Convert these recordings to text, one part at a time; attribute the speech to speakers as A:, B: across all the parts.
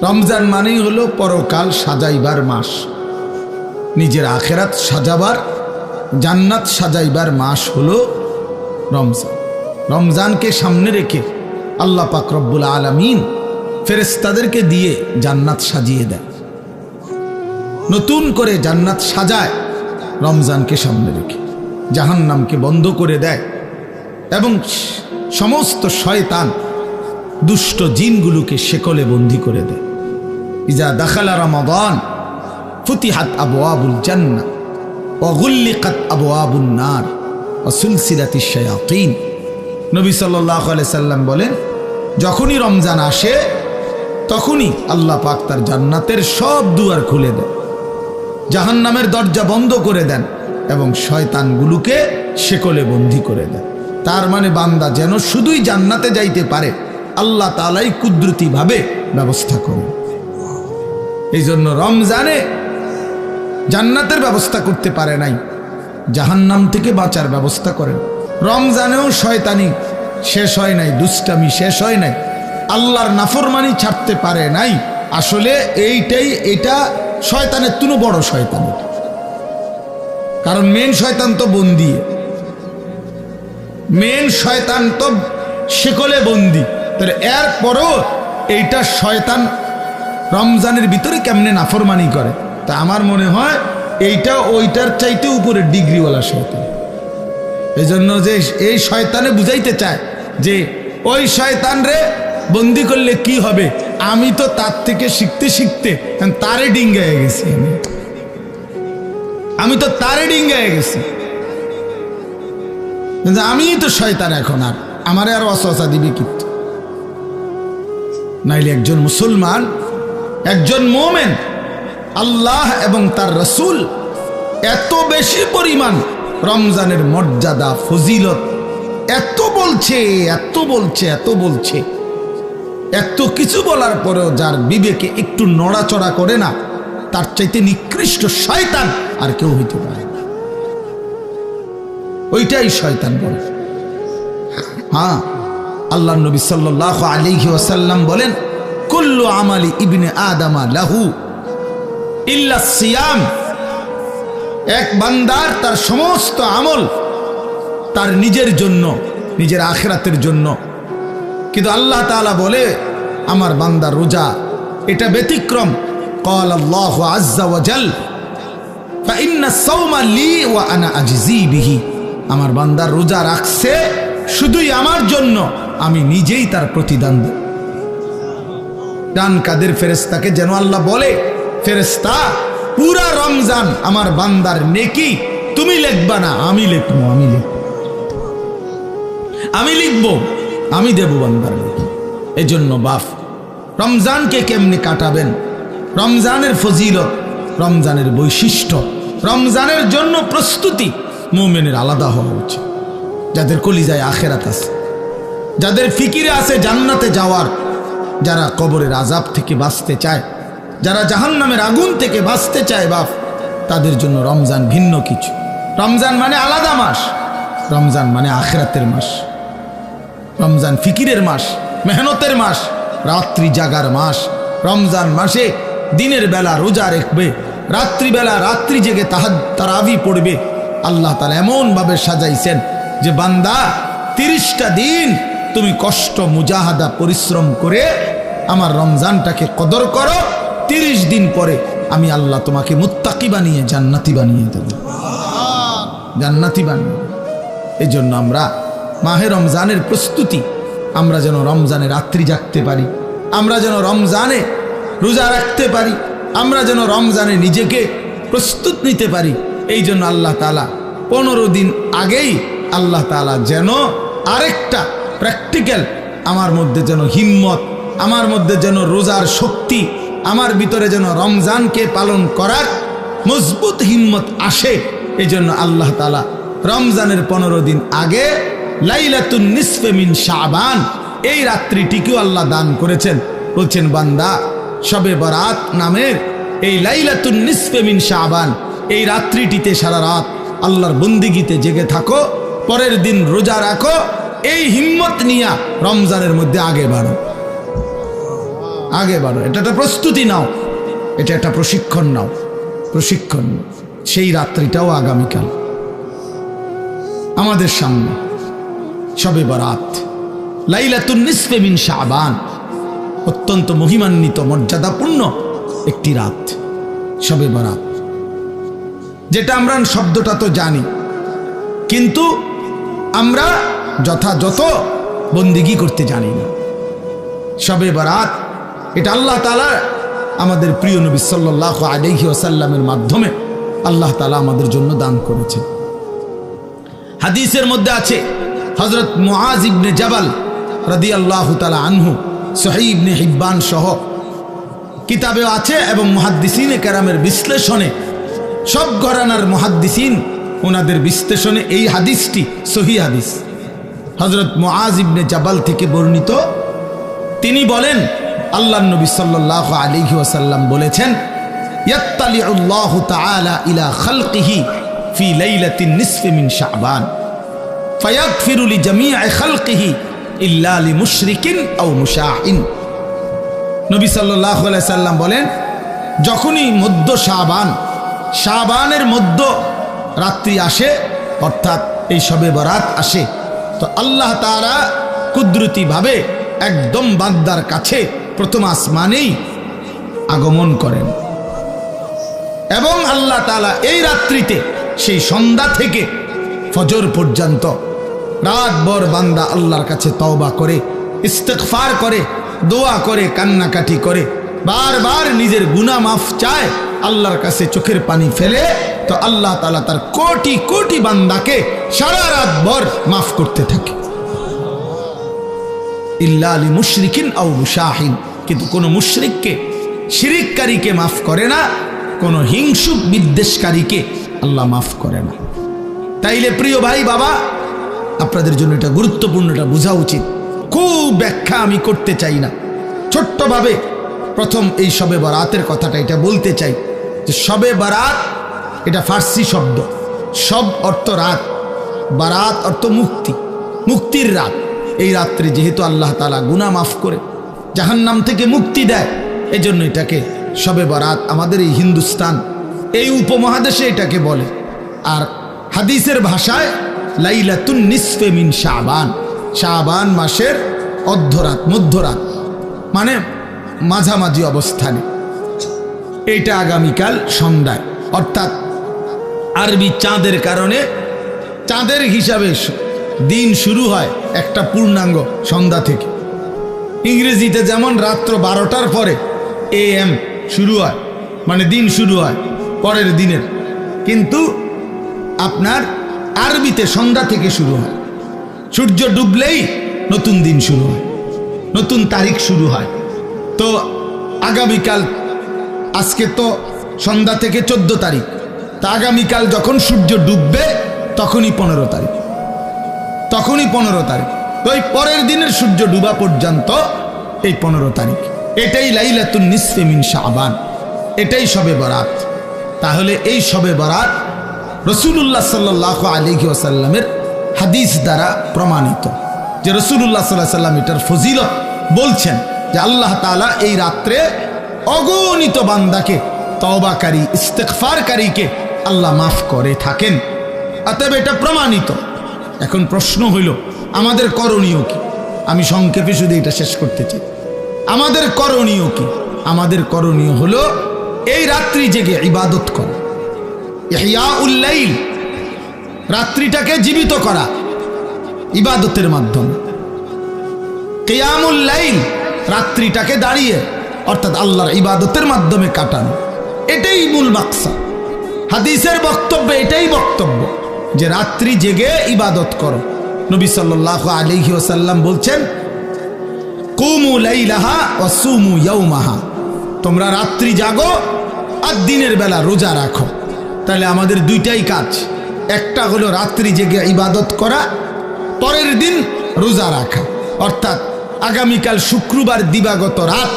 A: রমজান মানেই হলো পরকাল সাজাইবার মাস, নিজের আখেরাত সাজাবার, জান্নাত সাজাইবার মাস হলো রমজান। রমজানকে সামনে রেখে আল্লাহ পাক রব্বুল আলামিন ফেরেশতাদেরকে দিয়ে জান্নাত সাজিয়ে দেয়, নতুন করে জান্নাত সাজায় রমজানকে সামনে রেখে, জাহান্নামকে বন্ধ করে দেয় এবং সমস্ত শয়তান দুষ্ট জিনগুলোকে শেকলে বন্দী করে দেয়। ইজা দাখালা রমাদান ফুতিহাত আবওয়াবুল জান্নাহ ওয়া গুল্লিকাত আবওয়াবুন নার ওয়া সুলসিলাতিশ শায়াতিন। নবী সাল্লাল্লাহু আলাইহি সাল্লাম বলেন, যখনই রমজান আসে তখনই আল্লাহ পাক তার জান্নাতের সব দুয়ার খুলে দেন, জাহান্নামের দরজা বন্ধ করে দেন এবং শয়তানগুলোকে শেকলে বন্দী করে দেন। তার মানে বান্দা যেন শুধুই জান্নাতে যাইতে পারে আল্লাহ তাআলাই কুদরতিভাবে ব্যবস্থা করেন। এই জন্য রমজানে জান্নাতের ব্যবস্থা করতে পারে নাই, জাহান্নাম থেকে বাঁচার ব্যবস্থা করেন। রমজানেও শয়তানি শেষ হয় নাই, দুষ্টামি শেষ হয় নাই, আল্লাহর নাফরমানি ছাড়তে পারে নাই। আসলে এটা শয়তানের তুনো বড় শয়তান, কারণ মেন শয়তান তো বন্দী, মেন শয়তান তো শেকলে বন্দী। তাহলে এরপরও এইটা শয়তান রমজানের ভিতরে কেমনে নাফরমানি করে, তা আমার মনে হয় এইটা ওইটার চাইতে উপরে ডিগ্রিওয়ালা শয়তান। এই জন্য যে এই শয়তানে বুঝাইতে চায় যে ওই শয়তান রে বন্দি করলে কি হবে, আমি তো তার থেকে শিখতে শিখতে তারে ডিঙ্গায় গেছি, আমি তো তারে ডিঙ্গায় গেছি, আমি তো শয়তান, এখন আর আমারে আর ওয়াসওয়াসা দিবে কি? নাইলে একজন মুসলমান, একজন মুমিন আল্লাহ এবং তার রাসূল এত বেশি পরিমাণ রমজানের মর্যাদা ফজিলত এত বলছে, এত বলছে, এত বলছে, এত কিছু বলার পরেও যার বিবেকে একটু নড়াচড়া করে না, তার চাইতে নিকৃষ্ট শয়তান আর কেউ হইতে পারে না। ওইটাই শয়তান বলে। হ্যাঁ, আল্লাহ নবী সাল্লাল্লাহু আলাইহি ওয়াসাল্লাম বলেন, কুল্লু আমালি ইবনে আদামা লাহু ইল্লা সিয়াম। এক বান্দার তার সমস্ত আমল তার নিজের জন্য, নিজের আখিরাতের জন্য, কিন্তু আল্লাহ তাআলা বলে আমার বান্দার রোজা এটা ব্যতিক্রম। ক্বাল আল্লাহু আযজা ওয়া জাল ফা ইন্না সাওমা লি ওয়া আনা আজজি বিহি। আমার বান্দার রোজা রাখছে শুধুই আমার জন্য, আমি নিজেই তার প্রতিদান দেব। ডান কাদের ফেরেশতাকে যেন আল্লাহ বলে, ফেরেশতা পুরা রমজান আমার বান্দার নেকি তুমি লিখবা না, আমি লিখবো, আমি লিখবো, আমি দেব বান্দার নেকি। এই জন্য বাপ, রমজানকে কেমনে কাটাবেন, রমজানের ফজিলত, রমজানের বৈশিষ্ট্য, রমজানের জন্য প্রস্তুতি মুমিনের আলাদা হওয়া উচিত। যাদের কলিজায় আখেরাত আছে, যাদের ফিকিরে আছে জান্নাতে যাওয়ার, যারা কবরের আযাব থেকে বাঁচতে চায়, যারা জাহান্নামের আগুন থেকে বাঁচতে চায় বাপ, তাদের জন্য রমজান ভিন্ন কিছু। রমজান মানে আলাদা মাস, রমজান মানে আখেরাতের মাস, রমজান ফিকিরের মাস, মেহনতের মাস, রাত্রি জাগার মাস। রমজান মাসে দিনের বেলা রোজা রাখবে, রাত্রিবেলা রাত্রি জেগে তারাবি পড়বে। আল্লাহ তাআলা এমনভাবে সাজাইছেন যে বান্দা 30টা দিন তুমি কষ্ট মুজাহাদা পরিশ্রম করে আমার রমজানটাকে কদর করো, 30 দিন পরে আমি আল্লাহ তোমাকে মুত্তাকি বানিয়ে জান্নাতি বানিয়ে দেব, জান্নাতি বানিয়ে। এই জন্য আমরা মাহে রমজানের প্রস্তুতি, আমরা যেন রমজানে রাত্রি জাগতে পারি, আমরা যেন রমজানে রোজা রাখতে পারি, আমরা যেন রমজানে নিজেকে প্রস্তুত নিতে পারি। এই জন্য আল্লাহ তাআলা 15 দিন আগেই আল্লাহ তাআলা যেন আরেকটা প্র্যাকটিক্যাল আমার মধ্যে যেন হিম্মত, আমার মধ্যে যেন রোজার শক্তি, আমার ভিতরে যেন রমজানকে পালন করার মজবুত হিম্মত আসে। এই জন্য আল্লাহ তাআলা রমজানের 15 দিন আগে লাইলাতুন নিসফে মিন শাবান এই রাত্রিটিকেও আল্লাহ দান করেছেন। বলছেন বান্দা, শবে বরাত নামের এই লাইলাতুন নিসফে মিন শাবান এই রাত্রিটিতে সারা রাত আল্লাহর বন্দিগিতে জেগে থাকো, পরের দিন রোজা রাখো, এই হিম্মত নিয়ে রমজানের মধ্যে আগে বাড়ো। আগে বাড়ো, এটা একটা প্রস্তুতি নাও, এটা একটা প্রশিক্ষণ নাও, প্রশিক্ষণ। সেই রাত্রিটাও আগামীকাল আমাদের সামনে, শবে বরাত, লাইলাতুন নিসফে মিন শাবান, অত্যন্ত মহিমান্বিত মর্যাদাপূর্ণ একটি রাত শবে বরাত, যেটা আমরা শব্দটা তো জানি, কিন্তু আমরা যথাযথ বন্দিগি করতে জানি না। শবে বরাত এটা আল্লাহ তাআলা আমাদের প্রিয় নবী সাল্লাল্লাহু আলাইহি ওয়াসাল্লামের মাধ্যমে আল্লাহ তাআলা আমাদের জন্য দান করেছে। হাদিসের মধ্যে আছে হযরত মুআজ ইবনে জাবাল রাদিয়াল্লাহু তাআলা আনহু, সহিহ ইবনে হিব্বান সহ কিতাবে আছে, এবং মুহাদ্দিসিনে কেরামের বিশ্লেষণে, সব ঘরানার মুহাদ্দিসিন ওনাদের বিশ্লেষণে এই হাদিসটি সহিহ হাদিস। হযরত মুআজ ইবনে জাবাল থেকে বর্ণিত, তিনি বলেন আল্লাহর নবী সাল্লাল্লাহু আলাইহি ওয়াসাল্লাম বলেছেন, ইয়াত্তালিউল্লাহু তাআলা ইলা খালকিহি ফি লাইলাতিন নিসফি মিন শাবান ফায়াগফিরু লিজামিই খালকিহি ইল্লা লিমুশরিকিন আও মুশাহিন। নবী সাল্লাল্লাহু আলাইহি সাল্লাম বলেন, যখনই মধ্য শাবানের মধ্য রাত্রি আসে, অর্থাৎ এই শবে বরাত আসে, তো আল্লাহ তাআলা কুদরতিভাবে একদম বান্দার কাছে প্রথম আসমানেই আগমন করেন, এবং আল্লাহ তাআলা এই রাত্রিতে সেই সন্ধ্যা থেকে ফজর পর্যন্ত রাতভর বান্দা আল্লাহর কাছে তওবা করে, ইস্তিগফার করে, দোয়া করে, কান্নাকাটি করে, বারবার নিজের গুনাহ মাফ চায়, আল্লাহর কাছে চোখের পানি ফেলে, তো আল্লাহ তাআলা তার কোটি কোটি বান্দাকে সারা রাতভর মাফ করতে থাকে। ইল্লা লিমুশরিকিন আও মুশাহিন, কিন্তু কোন মুশরিককে, শিরিককারীকে মাফ করে না, কোন হিংসুক বিদ্বেষকারীকে আল্লাহ মাফ করে না। তাইলে প্রিয় ভাই বাবা, আপনাদের জন্য এটা গুরুত্বপূর্ণ, এটা বোঝা উচিত। খুব ব্যাখ্যা আমি করতে চাই না, ছোট্টভাবে প্রথম এই শবে বরাতের কথাটা এটা বলতে চাই যে শবে বরাত এটা ফার্সি শব্দ, সব অর্থ রাত, বারাত অর্থ মুক্তি, মুক্তির রাত। এই রাত্রে যেহেতু আল্লাহ তাআলা গুনাহ মাফ করে জাহান্নাম থেকে মুক্তি দেয়, এজন্য এটাকে শবে বরাত আমাদের এই হিন্দুস্তান, এই উপমহাদেশে এটাকে বলে। আর হাদিসের ভাষায় লাইলাতুন নিসফে মিন শাবান, শাবান মাসের অর্ধরাত, মধ্যরাত, মানে মাঝামাঝি অবস্থানে। এইটা আগামীকাল সন্ধ্যায়, অর্থাৎ আরবি চাঁদের কারণে, চাঁদের হিসাবে দিন শুরু হয় একটা পূর্ণাঙ্গ সন্ধ্যা থেকে। ইংরেজিতে যেমন রাত্র 12টার পরে AM শুরু হয়, মানে দিন শুরু হয় পরের দিনের, কিন্তু আপনার আরবিতে সন্ধ্যা থেকে শুরু হয়। সূর্য ডুবলেই নতুন দিন শুরু হয়, নতুন তারিখ শুরু হয়। তো আগামীকাল, আজকে তো সন্ধ্যা থেকে 14 তারিখ, তা আগামীকাল যখন সূর্য ডুববে তখনই 15 তারিখ, তখনই 15 তারিখ। তো এই পরের দিনের সূর্য ডুবা পর্যন্ত এই 15 তারিখ, এটাই লাইলাতুন নিসফে মিন শাবান, এটাই শবে বরাত। তাহলে এই শবে বরাত রাসূলুল্লাহ সাল্লাল্লাহু আলাইহি ওয়াসাল্লামের হাদিস দ্বারা প্রমাণিত, যে রাসূলুল্লাহ সাল্লাল্লাহু আলাইহি ওয়াসাল্লাম এটার ফজিলত বলছেন, যে আল্লাহ তাআলা এই রাত্রে অগণিত বান্দাকে, তওবাকারী, ইস্তিগফারকারীকে আল্লাহ মাফ করে থাকেন। অতএব এটা প্রমাণিত। এখন প্রশ্ন হইল, আমাদের করণীয় কি? আমি সংক্ষেপে শুধু এটা শেষ করতে চাই। আমাদের করণীয় কি? আমাদের করণীয় হলো এই রাত্রি জেগে ইবাদত করা, ইহয়াউল লাইল, রাত্রিটাকে জীবিত করা ইবাদতের মাধ্যমে। কিয়ামুল লাইল, রাত্রিটাকে দাঁড়িয়ে অর্থাৎ আল্লাহর ইবাদতের মাধ্যমে কাটানো, এটাই মূল মাকসাদ। হাদিসের বক্তব্যে এটাই বক্তব্য যে রাত্রি জেগে ইবাদত করো। নবী সাল্লাল্লাহু আলাইহি ওয়াসাল্লাম বলছেন, কুমু লাইলাহা ওয়া সুমু ইয়াওমাহা, তোমরা রাত্রি জাগো আর দিনের বেলা রোজা রাখো। তাহলে আমাদের দুইটাই কাজ, একটা হলো রাত্রি জেগে ইবাদত করা, পরের দিন রোজা রাখা। অর্থাৎ আগামীকাল শুক্রবার দিবাগত রাত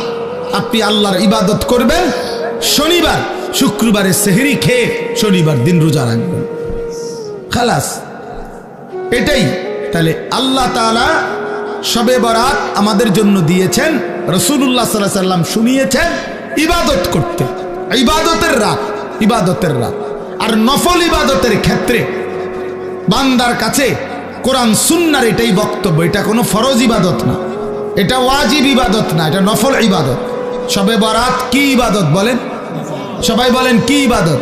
A: আপনি আল্লাহর ইবাদত করবেন, শনিবার শুক্রবারের সেহরি খেয়ে শনিবার দিন রোজা রাখবেন, খালাস, এটাই। তাহলে আল্লাহ তাআলা শবে বরাত আমাদের জন্য দিয়েছেন রাসূলুল্লাহ সাল্লাল্লাহু আলাইহি সাল্লাম শুনিয়েছেন ইবাদত করতে, ইবাদতের রাত। আর নফল ইবাদতের ক্ষেত্রে বান্দার কাছে কোরআন সুন্নাহর এটাই বক্তব্য, এটা কোনো ফরজ ইবাদত না, এটা ওয়াজিব ইবাদত না, এটা নফল ইবাদত। শবে বরাত কি ইবাদত বলেন? সবাই বলেন কি ইবাদত?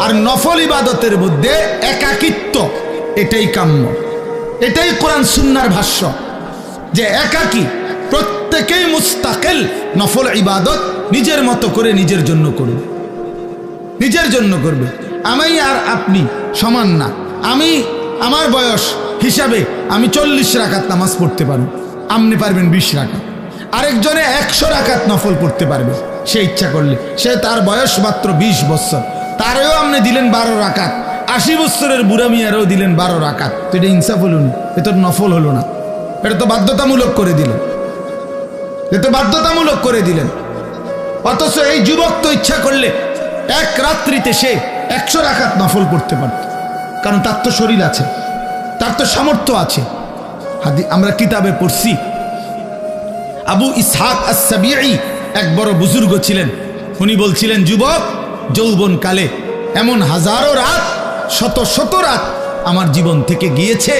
A: আর নফল ইবাদতের মধ্যে একাকিত্ব, এটাই কাম্য, এটাই কোরআন সুন্নাহর ভাষ্য, যে একাকী প্রত্যেকেই মুস্তাকিল নফল ইবাদত নিজের মতো করে নিজের জন্য করবে, নিজের জন্য করবে। আমি আর আপনি সমান না। আমি আমার বয়স হিসাবে আমি 40 রাকাত নামাজ পড়তে পারবো, আপনি পারবেন 20 রাকাত। আরেকজনে 100 রাকাত নফল পড়তে পারবে সে ইচ্ছা করলে। সে তার বয়স মাত্র 20 বছর, তারেও আপনি দিলেন 12 রাকাত। 80 বছরের বুড়া মিয়ারও দিলেন 12 রাকাত। তো এটা ইনসাফ হলো না, এটা নফল হলো না, এটা তো বাধ্যতামূলক করে দিলেন, এটা বাধ্যতামূলক করে দিলেন। অথচ এই যুবক তো ইচ্ছা করলে এক রাত্রিতে সে 100 রাকাত নফল পড়তে পারত, কারণ তার তো শরীর আছে, তার তো সামর্থ্য আছে। আমরা কিতাবে পড়ছি আবু ইসহাক আস-সাবিঈ এক বড় বুজুর্গ ছিলেন। উনি বলছিলেন, যুবক যৌবন কালে এমন হাজারো রাত, শত শত রাত আমার জীবন থেকে গিয়েছে,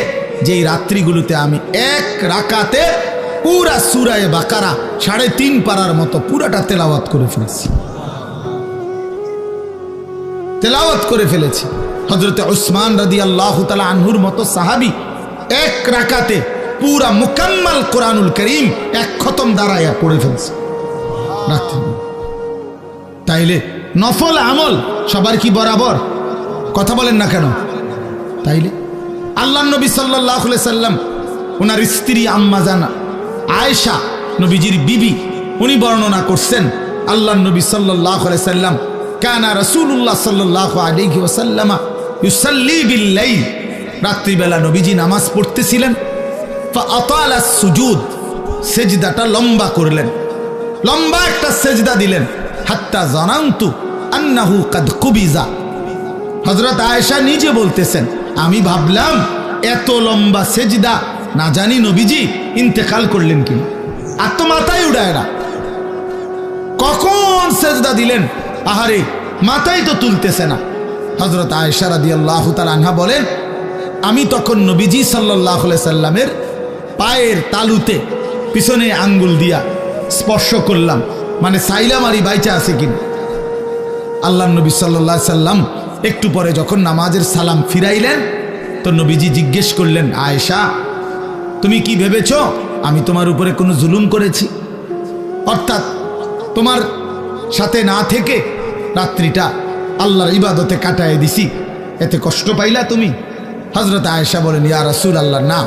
A: যে এই রাত্রিগুলোতে আমি এক রাকাতে পুরা সূরা বাকারা 3.5 পারার মতো পুরাটা তেলাওয়াত করে ফেলেছি, তেলাওয়াত করে ফেলেছি। হযরতে উসমান রাদিয়াল্লাহু তাআলা আনহুর মতো সাহাবী এক রাকাতে পুরা মুকাম্মাল কোরআনুল কারীম এক খতম দাঁড়ায়া পড়ে ফেলছে রাত্রি। তাইলে নফল আমল সবার কি বরাবর? কথা বলেন না কেন? তাইলে আল্লাহর নবী সাল্লাল্লাহু আলাইহি সাল্লাম ওনার স্ত্রী আম্মা জান আয়েশা, নবীজির বিবি, উনি বর্ণনা করছেন আল্লাহর নবী সাল্লাল্লাহু আলাইহি সাল্লাম কানা রাসূলুল্লাহ সাল্লাল্লাহু আলাইহি ওয়াসাল্লাম ইউসাল্লি বিল লাইল, রাত্রিবেলা নবীজি নামাজ পড়তেছিলেন। ফাআতালা সুজুদ, সেজদাটা লম্বা করলেন, লম্বা একটা সেজদা দিলেন। হাত্তা জানান্তু আন্নাহু কাদ কুবিজা, হযরত আয়েশা নিজে বলতেছেন, আমি ভাবলাম এত লম্বা সেজদা না জানি নবীজি ইন্তেকাল করলেন কিনা। আর তো মাথায় উড়ায় না, কখন সেজদা দিলেন, আহারে মাথায় তো তুলতেছে না। হযরত আয়েশা রাদিয়াল্লাহু তাআলা আনহা বলেন, আমি তখন নবীজি সাল্লাল্লাহু আলাইহি সাল্লামের পায়ের তালুতে পিছনে আঙ্গুল দিয়া স্পর্শ করলাম, মানে সাইলাম আর বাইচা আছে কিনা। আল্লাহর নবী সাল্লাল্লাহু আলাইহি সাল্লাম একটু পরে যখন নামাজের সালাম ফিরাইলেন, তো নবীজি জিজ্ঞেস করলেন, আয়েশা তুমি কি ভেবেছো আমি তোমার উপরে কোনো জুলুম করেছি? অর্থাৎ তোমার সাথে না থেকে রাত্রিটা আল্লাহর ইবাদতে কাটায় দিছি, এতে কষ্ট পাইলা তুমি? হযরত আয়েশা বলেন, ইয়া রাসূলুল্লাহ, না,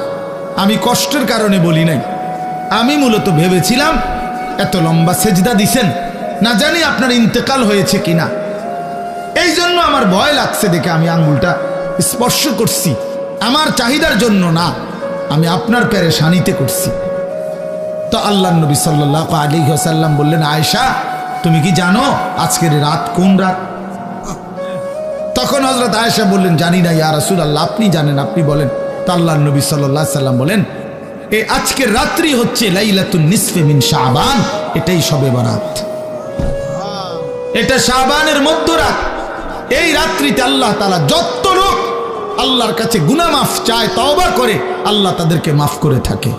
A: আমি কষ্টের কারণে বলি নাই, আমি মূলত ভেবেছিলাম এত লম্বা সেজদা দিছেন, না জানি আপনার ইন্তেকাল হয়েছে কিনা, এই জন্য আমার ভয় লাগছে দেখে আমি আঙ্গুলটা স্পর্শ করছি, আমার চাহিদার জন্য না, আমি আপনার পেরেশানিতে করছি। তো আল্লাহর নবী সাল্লাল্লাহু আলাইহি ওয়াসাল্লাম বললেন, আয়েশা তুমি কি জানো আজকের রাত কোন রাত? তখন হযরত আয়েশা বললেন, জানি না ইয়া রাসূলুল্লাহ, আপনি জানেন, আপনি বলেন। তো আল্লাহর নবী সাল্লাল্লাহু আলাইহি ওয়াসাল্লাম বলেন, এই আজকের রাত্রি হচ্ছে লাইলাতুন নিসফে মিন শাবান, এটাই শবে বরাত, এটা শাবানের মধ্যরাত। এই রাত্রিতে আল্লাহ তাআলা যত লোক আল্লাহর কাছে গুনাহ মাফ চায়, তওবা করে, আল্লাহ তাদেরকে মাফ করে থাকে।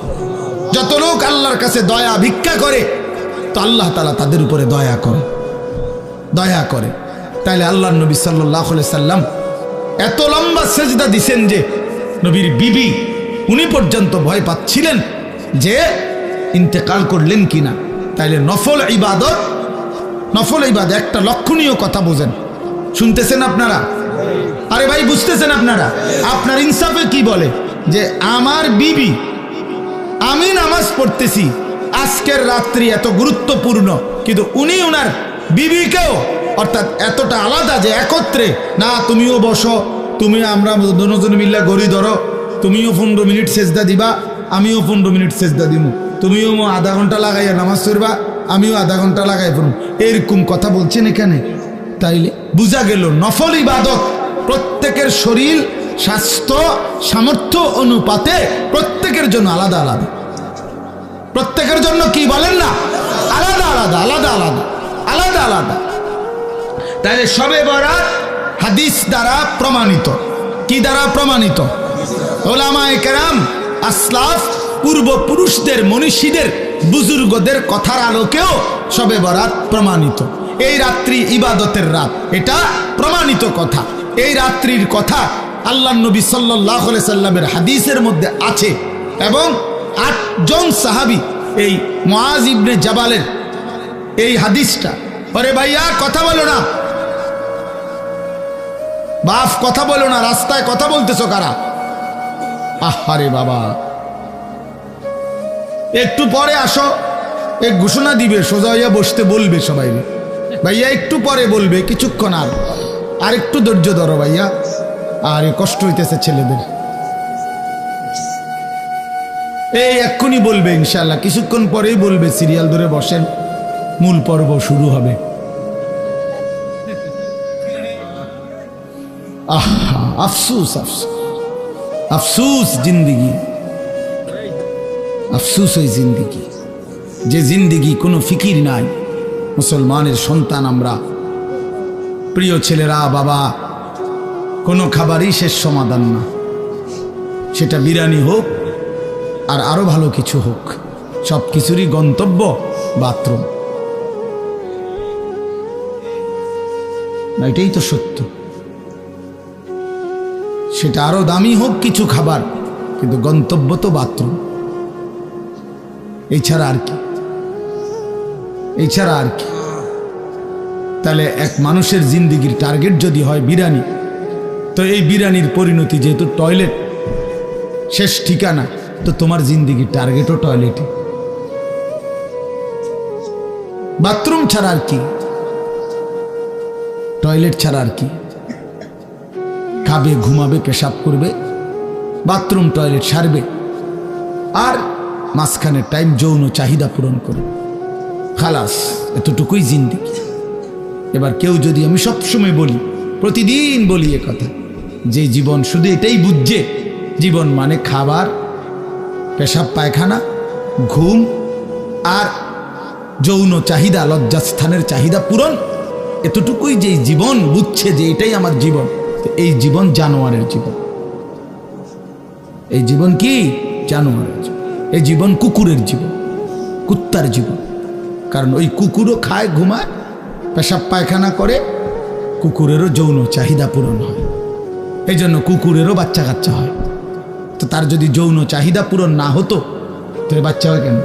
A: যত লোক আল্লাহর কাছে দয়া ভিক্ষা করে, তো আল্লাহ তাআলা তাদের উপরে দয়া করে, দয়া করে। তাইলে আল্লাহর নবী সাল্লাল্লাহু আলাইহি সাল্লাম এত লম্বা সেজদা দিছেন যে নবীর বিবি উনি পর্যন্ত ভয় পাচ্ছিলেন যে ইন্তেকাল করলেন কিনা। তাইলে নফল ইবাদত, নফল ইবাদত একটা লক্ষণীয় কথা বোঝেন, শুনতেছেন আপনারা? আরে ভাই বুঝতেছেন আপনারা? আপনার ইনসাফে কি বলে যে আমার বিবি, আমি নামাজ পড়তেছি, আজকের রাত্রি এত গুরুত্বপূর্ণ, কিন্তু উনি ওনার বিবিকেও, অর্থাৎ এতটা আলাদা যে একত্রে না, তুমিও বসো, তুমি আমরা দুজন মিল্লা গড়ি ধরো, তুমিও 15 মিনিট সেজদা দিবা, আমিও 15 মিনিট সেজদা দিব, তুমিও আধা ঘন্টা লাগাইয়া নামাজ পড়বা, আমিও আধা ঘন্টা লাগাই পড়ব, এরকম কথা বলছেন এখানে। তাইলে বোঝা গেল নফল ইবাদত প্রত্যেকের শরীর স্বাস্থ্য সামর্থ্য অনুপাতে প্রত্যেকের জন্য আলাদা আলাদা, প্রত্যেকের জন্য কি বলেন না আলাদা আলাদা আলাদা আলাদা আলাদা আলাদা। তাহলে শবে বরাত হাদিস দ্বারা প্রমাণিত। কি দ্বারা প্রমাণিত? উলামায়ে কেরাম, আসলাফ, পূর্বপুরুষদের, মনীষীদের, বুজুর্গদের কথার আলোকেও শবে বরাত প্রমাণিত। এই রাত্রি ইবাদতের রাত, এটা প্রমাণিত কথা। এই রাত্রির কথা আল্লাহর নবী সাল্লাল্লাহু আলাইহি সাল্লামের হাদিসের মধ্যে আছে এবং 8 জন সাহাবী এই মুআজ ইবনে জাবালের এই হাদিসটা। আরে ভাইয়া কথা বলো না, বাপ কথা বলো না, রাস্তায় কথা বলতেছো কারা? আহারে বাবা, একটু পরে আসো, এক ঘোষণা দিবে, সোজা হইয়া বসতে বলবে সবাই। ভাইয়া একটু পরে বলবে, কিছুক্ষণ আর একটু ধৈর্য ধরো ভাইয়া, আরে কষ্ট হইতেছে ছেলেদের। এই এক্ষুনি বলবে ইনশাল্লাহ, কিছুক্ষণ পরেই বলবে, সিরিয়াল ধরে বসেন, মূল পর্ব শুরু হবে। আহা, আফসুস আফসুস আফসুস জিন্দিগি, আফসুস ওই জিন্দিগি, যে জিন্দিগি কোনো ফিকির নাই। মুসলমানের সন্তান আমরা, প্রিয় ছেলেরা, বাবা, কোনো খাবারই শেষ সমাধান না। সেটা বিরিয়ানি হোক আর আরো ভালো কিছু হোক, সব কিছুরই গন্তব্য বাথরুম। না, এটাই তো সত্য। সেটা আরো দামি হোক কিছু খাবার, কিন্তু গন্তব্য তো বাথরুম। এছাড়া আর কি? এছাড়া আর কি? তাহলে এক মানুষের জিন্দিগির টার্গেট যদি হয় বিরিয়ানি, তো এই বিরিয়ানির পরিণতি যেহেতু টয়লেট, শেষ ঠিকানা, তো তোমার জিন্দিগির টার্গেটও টয়লেটে। বাথরুম ছাড়া আর কি? টয়লেট ছাড়া আর কি? খাবে, ঘুমাবে, পেশাব করবে, বাথরুম টয়লেট সারবে, আর মাঝখানে টাইম যৌন চাহিদা পূরণ করবে, খালাস, এতটুকুই জিন্দিগি। এবার কেউ যদি, আমি সবসময় বলি, প্রতিদিন বলি এ কথা, যে জীবন শুধু এটাই বুঝছে, জীবন মানে খাবার, পেশাব পায়খানা, ঘুম আর যৌন চাহিদা, লজ্জাস্থানের চাহিদা পূরণ, এতটুকুই যে জীবন বুঝছে যে এটাই আমার জীবন, এই জীবন জানোয়ারের জীবন। এই জীবন কি? জানোয়ারের জীবন। এই জীবন কুকুরের জীবন, কুত্তার জীবন। কারণ ওই কুকুরও খায়, ঘুমায়, পেশাব পায়খানা করে, কুকুরেরও যৌন চাহিদা পূরণ হয়। এই জন্য কুকুরেরও বাচ্চা কাচ্চা হয়। তো তার যদি যৌন চাহিদা পূরণ না হতো, তো বাচ্চা হয় কেন?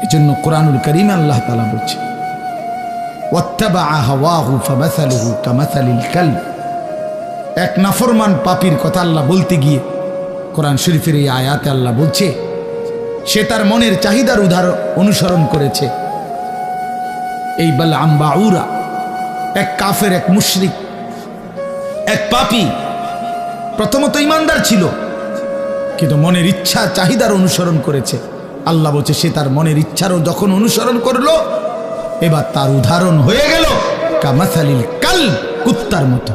A: এই জন্য কোরআনুল কারীমে আল্লাহ তাআলা বলছে, ওয়াত্তাবাআ হাওয়াহু ফামাসালুহু কামাসালিল কালব। এক নাফরমান পাপীর কথা আল্লাহ বলতে গিয়ে কোরআন শরীফের এই আয়াতে আল্লাহ বলছে, সে তার মনের চাহিদার অনুসরণ করেছে। এই বালআম বাউরা, এক কাফের, এক মুশরিক, এক পাপী, প্রথমত ইমানদার ছিল, কিন্তু মনের ইচ্ছা চাহিদার অনুসরণ করেছে। আল্লাহ বলছে, সে তার মনের ইচ্ছারও যখন অনুসরণ করলো, এবার তার উদাহরণ হয়ে গেল কামাসালিল কালব, কুত্তার মতো।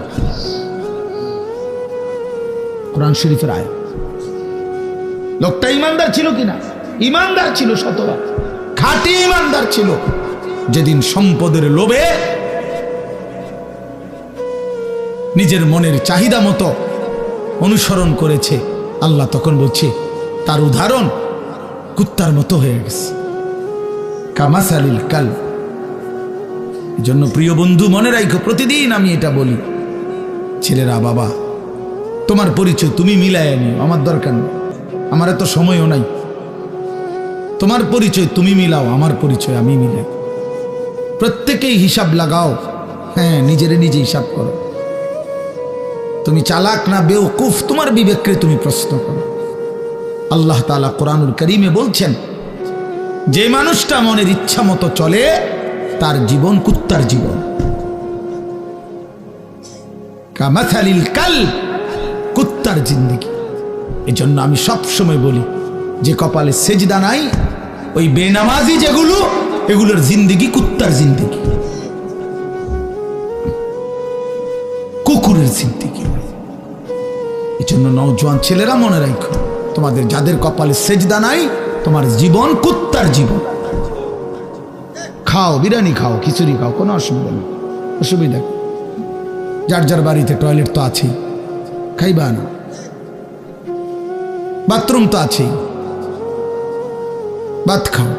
A: কোরআন শরীফের আয়াত। লোকটা ইমানদার ছিল কিনা? ইমানদার ছিল, শতভাগ খাঁটি ইমানদার ছিল। যেদিন সম্পদের লোভে নিজের মনের চাহিদা মতো অনুসরণ করেছে, আল্লাহ তখন বলছে তার উদাহরণ কুত্তার মতো হয়ে গেছে, কামাসালিল কালব। এজন্য প্রিয় বন্ধু, মনে রাখো, প্রতিদিন আমি এটা বলি, ছেলেরা, বাবা, তোমার পরিচয় তুমি মিলাইয়া নিও, আমার দরকার নেই, আমার এত সময়ও নাই। তোমার পরিচয় তুমি মিলাও, আমার পরিচয় আমি মিলাই। প্রত্যেকেই হিসাব লাগাও, হ্যাঁ, নিজেরে নিজে হিসাব করো। তুমি চালাক না বেওকুফ, তোমার বিবেককে তুমি প্রশ্ন করো। আল্লাহ তাআলা কোরআনুল কারীমে বলছেন, যে মানুষটা মনের ইচ্ছা মতো চলে, তার জীবন কুত্তার জীবন। কামাসালিল কালব, কুত্তার জিন্দেগি। এজন্য আমি সব সময় বলি, যে কপালে সেজদা নাই, ওই বেনামাজি যেগুলো, এগুলোর জিন্দেগি কুত্তার জিন্দেগি, কুকুরের জিন্দেগি। এজন্য নওজোয়ান ছেলেরা মনে রাখো, তোমাদের যাদের কপালে সেজদা নাই, তোমার জীবন কুত্তার জীবন। খাও, বিরিয়ানি খাও, খিচুড়ি খাও, কোনো অসুবিধা নেই, অসুবিধা। যার যার বাড়িতে টয়লেট তো আছেই, খাইবা না? বাথরুম তো আছেই, ভাত খাও।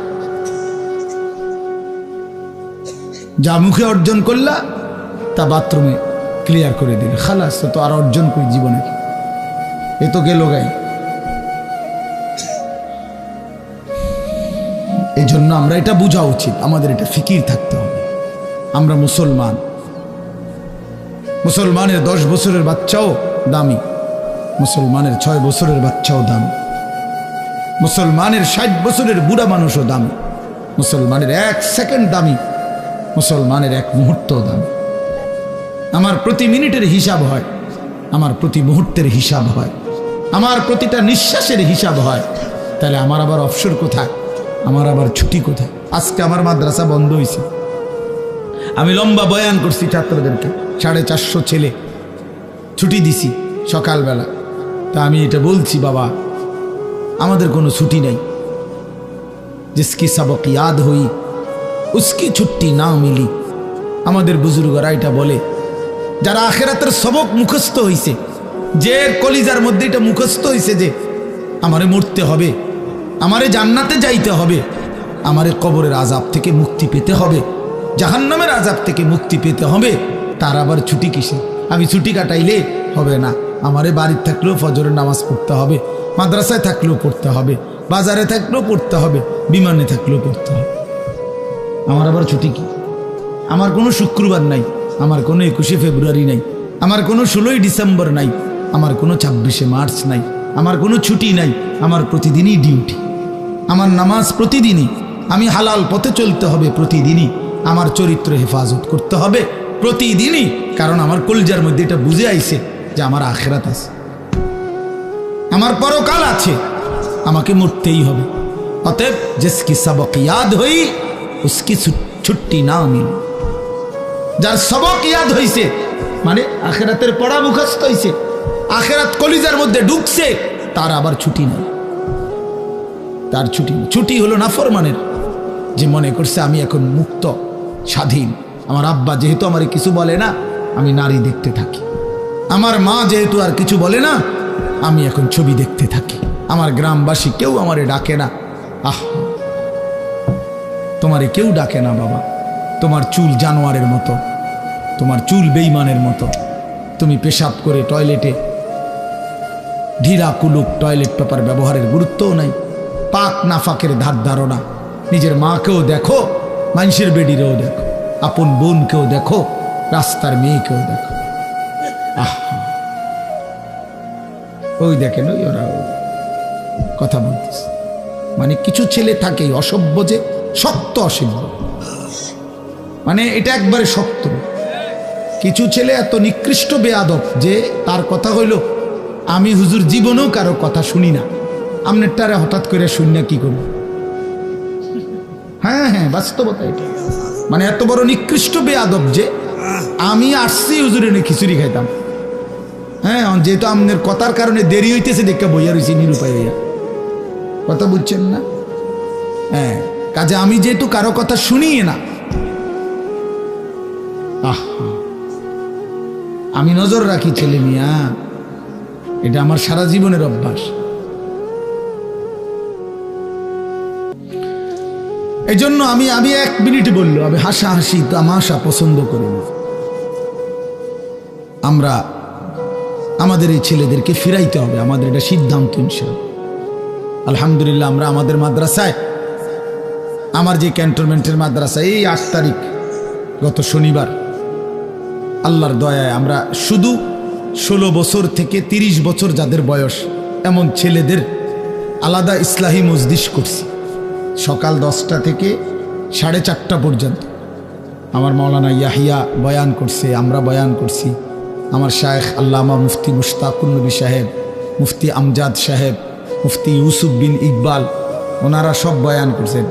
A: যা মুখে অর্জন করলা তা বাথরুমে ক্লিয়ার করে দিলে, খালাস। তো আর অর্জন করি জীবনে, এ তো গেল গাই। এই জন্য আমরা এটা বোঝা উচিত, আমাদের এটা ফিকির থাকতে হবে। আমরা মুসলমান, মুসলমানের 10 বছরের বাচ্চাও দামি, মুসলমানের 6 বছরের বাচ্চাও দামি, মুসলমানের 60 বছরের বুড়া মানুষও দামি, মুসলমানের 1 সেকেন্ড দামি, মুসলমানের 1 মুহূর্ত দামি। আমার প্রতি মিনিটের হিসাব হয়, আমার প্রতি মুহূর্তের হিসাব হয়, আমার প্রতিটা নিঃশ্বাসের হিসাব হয়। তাহলে আমার আবার অবসর কোথায়? আমার আবার ছুটি কোথায়? আজকে আমার মাদ্রাসা বন্ধ হয়েছে, আমি লম্বা বয়ান করছি ছাত্রদেরকে, 450 ছেলে ছুটি দিছি সকালবেলা। তা আমি এটা বলছি, বাবা আমাদের কোনো ছুটি নেই, জিসকি সবক ইয়াদ হই উসকি ছুটি না মিলি। আমাদের বুজুর্গরা এটা বলে, যারা আখেরাতের সবক মুখস্থ হইছে, যে কলিজার মধ্যে এটা মুখস্থ হইছে যে আমারে মরতে হবে, আমারে জান্নাতে যাইতে হবে, আমারে কবরের আযাব থেকে মুক্তি পেতে হবে, জাহান্নামের আযাব থেকে মুক্তি পেতে হবে, তার আবার ছুটি কিসে? আমি ছুটি কাটাইলে হবে না, আমারে বাড়িতে থাকলেও ফজরের নামাজ পড়তে হবে, মাদ্রাসায় থাকলেও পড়তে হবে, বাজারে থাকলেও পড়তে হবে, বিমানে থাকলেও পড়তে হবে। আমার আবার ছুটি কি? আমার কোনো শুক্রবার নাই, আমার কোনো 21শে ফেব্রুয়ারি নাই, আমার কোনো 16ই ডিসেম্বর নাই, আমার কোনো 26শে মার্চ নাই, আমার কোনো ছুটি নাই। আমার প্রতিদিনই ডিউটি, আমার নামাজ প্রতিদিনই, আমি হালাল পথে চলতে হবে প্রতিদিনই, আমার চরিত্র হেফাজত করতে হবে প্রতিদিনই, কারণ আমার কলজার মধ্যে এটা বুঝে আইছে যে আমার আখিরাত আছে, আমার পরকাল আছে, আমাকে মরতেই হবে। অতএব জিসকি সবক ইয়াদ হই উসকি ছুটি না মিলে। যার সবক ইয়াদ হইছে মানে আখিরাতের পড়া মুখস্থ হইছে, আখিরাত কলিজার মধ্যে ঢুকছে, তার আবার ছুটি নেই, তার ছুটি নেই। ছুটি হলো নাফরমানের, যে মনে করছে আমি এখন মুক্ত স্বাধীন, আমার আব্বা যেহেতু আমার কিছু বলে না, আমি নারী দেখতে থাকি, আমার মা যেহেতু আর কিছু বলে না, আমি এখন ছবি দেখতে থাকি, আমার গ্রামবাসী কেউ আমারে ডাকে না। আহ, তোমারে কেউ ডাকে না বাবা, তোমার চুল জানোয়ারের মতো, তোমার চুল বেঈমানের মতো, তুমি পেশাব করে টয়লেটে ঢিলা কুলুক টয়লেট পেপার ব্যবহারের গুরুত্বও নাই, পাক নাফাকের ধার ধারণা। নিজের মাকেও দেখো, মানুষের বেডিরেও দেখো, আপন বোনকেও দেখো, রাস্তার মেয়েকেও দেখো। আহ, ওই দেখেন ওই ওরা কথা বলতেছে। মানে কিছু ছেলে থাকে অসভ্য, যে শক্ত অসভ্য, মানে এটা একবারে শক্ত। কিছু ছেলে এত নিকৃষ্ট বেয়াদব যে তার কথা হইল, আমি হুজুর জীবনেও কারো কথা শুনি না, আমনেরটারে হঠাৎ করে শুনি না কি করব? হ্যাঁ হ্যাঁ, বাস্তবতা এটা। মানে এত বড় নিকৃষ্ট বেয়াদব যে আমি আসছি হুজুর এনে খিচুড়ি খাইতাম, হ্যাঁ, যেহেতু আমনের কথার কারণে দেরি হইতেছে দেখে বইয়া রয়েছি নিরুপায় হইয়া। কথা বুঝছেন না? হ্যাঁ, কাজে আমি যেহেতু কারো কথা শুনি না, আমি নজর রাখি ছেলে মিয়া, এটা আমার সারা জীবনের অভ্যাস। এই জন্য আমি 1 মিনিট বললো, আমি হাসাহাসি তামাশা পছন্দ করি না। আমরা আমাদের এই ছেলেদেরকে ফিরাইতে হবে, আমাদের এটা সিদ্ধান্ত ইনশাআল্লাহ। আলহামদুলিল্লাহ, আমরা আমাদের মাদ্রাসায়, আমার যে ক্যান্টনমেন্টের মাদ্রাসা, এই 8 তারিখ গত শনিবার আল্লাহর দয়ায় আমরা শুধু 16 বছর থেকে 30 বছর যাদের বয়স এমন ছেলেদের আলাদা ইসলাহি মজলিস করছি। সকাল 10টা থেকে 4:30 পর্যন্ত আমার মাওলানা ইয়াহিয়া বয়ান করছে, আমরা বয়ান করছি, আমার শায়েখ আল্লামা মুফতি মুশতাকুন নবী সাহেব, মুফতি আমজাদ সাহেব, মুফতি ইউসুফ বিন ইকবাল, ওনারা সব বয়ান করছেন।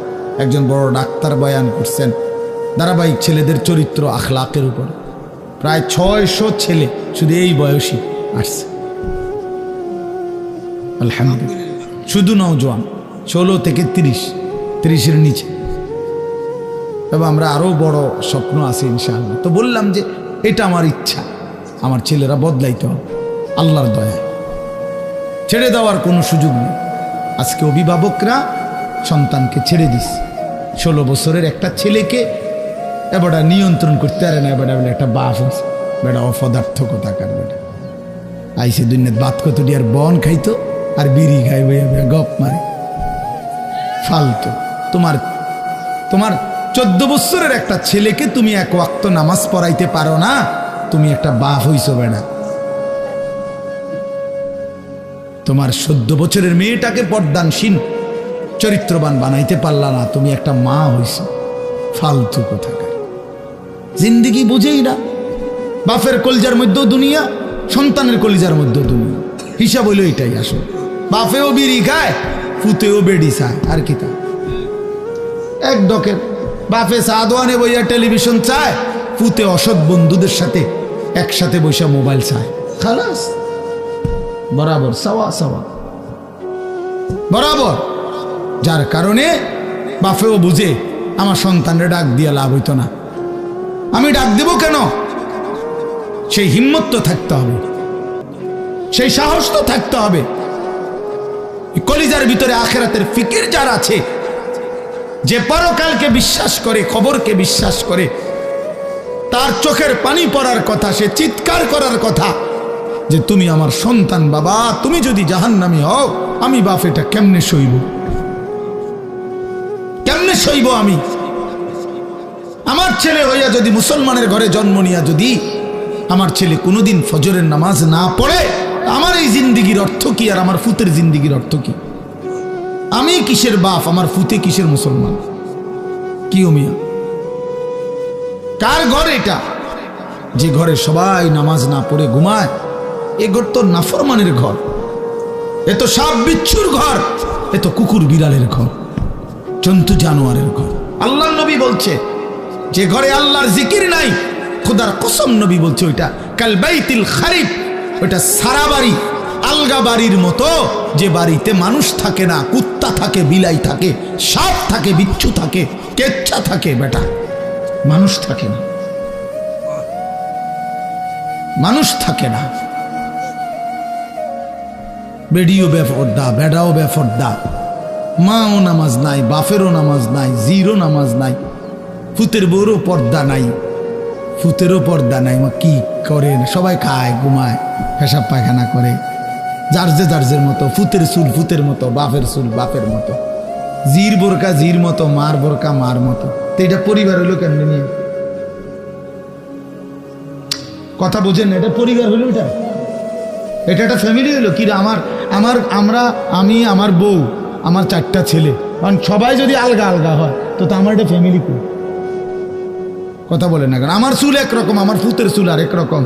A: একজন বড় ডাক্তার বয়ান করছেন ধারাবাহিক ছেলেদের চরিত্র আখলাকের উপর। প্রায় 600 ছেলে শুধু এই বয়সী আসছে, আলহামদুলিল্লাহ। শুধু নওজোয়ান, 16 থেকে 30, 30-এর নিচে। তবে আমরা আরও বড় স্বপ্ন আছে ইনশাআল্লাহ। তো বললাম যে এটা আমার ইচ্ছা, আমার ছেলেরা বদলাইতে হবে আল্লাহর দয়ায়, ছেড়ে দেওয়ার কোনো সুযোগ নেই। আজকে অভিভাবকরা সন্তানকে ছেড়ে দিস। 16 বছরের একটা ছেলেকে এবারটা নিয়ন্ত্রণ করতে পারে না। এবারটা বলে একটা বাপ আছে, বেটা অপদার্থ কথাকার বেটা আইসে দুনিয়াত বাত কত আর বন খাইতো আর বিড়ি খাই বইয়া গপ মারে ফালতু। তোমার 14 বছরের একটা ছেলেকে তুমি এক ওয়াক্ত নামাজ পড়াইতে পারো না, তুমি একটা বাপ হইছো বেটা। তোমার 14 বছরের মেয়েটাকে পর্দানসীন চরিত্রবান বানাইতে পারলা না, তুমি একটা মা হইছো। ফালতু কোথাকার, জিন্দিগি বুঝেই না। বাপের কলিজার মধ্যেও দুনিয়া, সন্তানের কলিজার মধ্যেও দুনিয়া। হিসাব হইল এটাই আসলে। বাপেও বিড়ি খায়, ফুতেও বেডি চায়, আর কি তা এক ডকের। বাপে সাদওয়ানে বইয়া টেলিভিশন চায়, ফুতে অসৎ বন্ধুদের সাথে একসাথে বসে মোবাইল চায়। খালাস, বরাবর সাওয়া সাওয়া বরাবর। যার কারণে বাপেও বুঝে আমার সন্তানরে ডাক দিয়ে লাভ হইতো না, আমি ডাক দেব কেন? সেই হিম্মত তো থাকতে হবে, সেই সাহস তো থাকতে হবে। কলিজার ভিতরে আখিরাতের ফিকির যার আছে, যে পরকালকে বিশ্বাস করে, খবরকে বিশ্বাস করে, তার চোখের পানি পড়ার কথা, সে চিৎকার করার কথা যে তুমি আমার সন্তান বাবা, তুমি যদি জাহান্নামী হও, আমি বাপ এটা কেমনে সইব, কেমনে সইব আমি? আমার ছেলে হইয়া যদি মুসলমানের ঘরে জন্ম নিয়া যদি আমার ছেলে কোনোদিন ফজরের নামাজ না পড়ে, আমার এই জিন্দিগির অর্থ কি? আর আমার ফুতের জিন্দিগির অর্থ কি? আমি কিসের বাপ, আমার ফুতে কিসের মুসলমান? কি ও মিয়া, কার ঘর এটা? যে ঘরে সবাই নামাজ না পড়ে ঘুমায়, এ ঘর তো নাফরমানের ঘর, এ তো সাপ বিচ্ছুর ঘর, এ তো কুকুর বিড়ালের ঘর, জন্তু জানোয়ারের ঘর। আল্লাহর নবী বলছে যে ঘরে আল্লাহর জিকির নাই, খোদার কসম নবী বলছে ওইটা কাল বাইতিল খারিব, ওইটা সারা বাড়ি, আলগা বাড়ির মতো, যে বাড়িতে মানুষ থাকে না, কুত্তা থাকে, বিলাই থাকে, সাপ থাকে, বিচ্ছু থাকে, কেচ্ছা থাকে, বেটা মানুষ থাকে না, মানুষ থাকে না। বেডিও বেফরদা, বেডাও বেফরদা, মাও নামাজ নাই, বাপেরও নামাজ নাই, জিরো নামাজ নাই, ফুতের বউরও পর্দা নাই, ফুতেরও পর্দা নাই। মা কি করে? সবাই খায়, ঘুমায়, পেশাব পায়খানা করে, যার মতো। ফুতের চুল ফুতের মতো, বাপের চুল বাপের মতো, জির বোরকা জির মতো, মার বোরকা মার মতো। তো এটা পরিবার হইলো কেমনি নিয়ে? কথা বুঝেন না, এটা পরিবার হইলো? এটা একটা ফ্যামিলি হইলো কি? আমি, আমার বউ, আমার 4টা ছেলে, কারণ সবাই যদি আলগা আলগা হয় তো আমার এটা ফ্যামিলি কই? কথা বলেন না কেন? আমার চুল একরকম, আমার ফুতের চুল আর একরকম,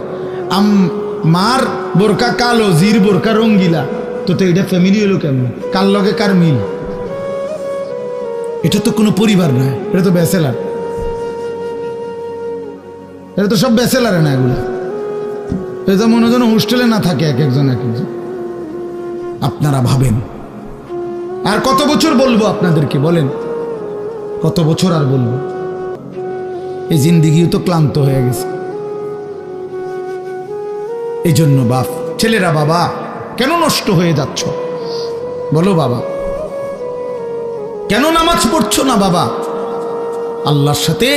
A: মার বোরকা কালো, জির বোরকা রঙ্গিলা, তো এটা ফ্যামিলি হলো কেমন? কার লগে কার মিল? এটা তো কোনো পরিবার নয়, এটা তো ব্যাচেলার, এটা তো সব ব্যাচেলারে না। এগুলো এটা মনে যেন হোস্টেলে না থাকে এক একজন। আপনারা ভাবেন, আর কত বছর বলবো আপনাদেরকে? বলেন কত বছর আর বলবো? এই জিন্দিগিও তো ক্লান্ত হয়ে গেছে। এই জন্য বাপ, ছেলেরা বাবা কেন নষ্ট হয়ে যাচ্ছ? বলো বাবা, কেন নামাজ পড়ছো না বাবা? আল্লাহর সাথে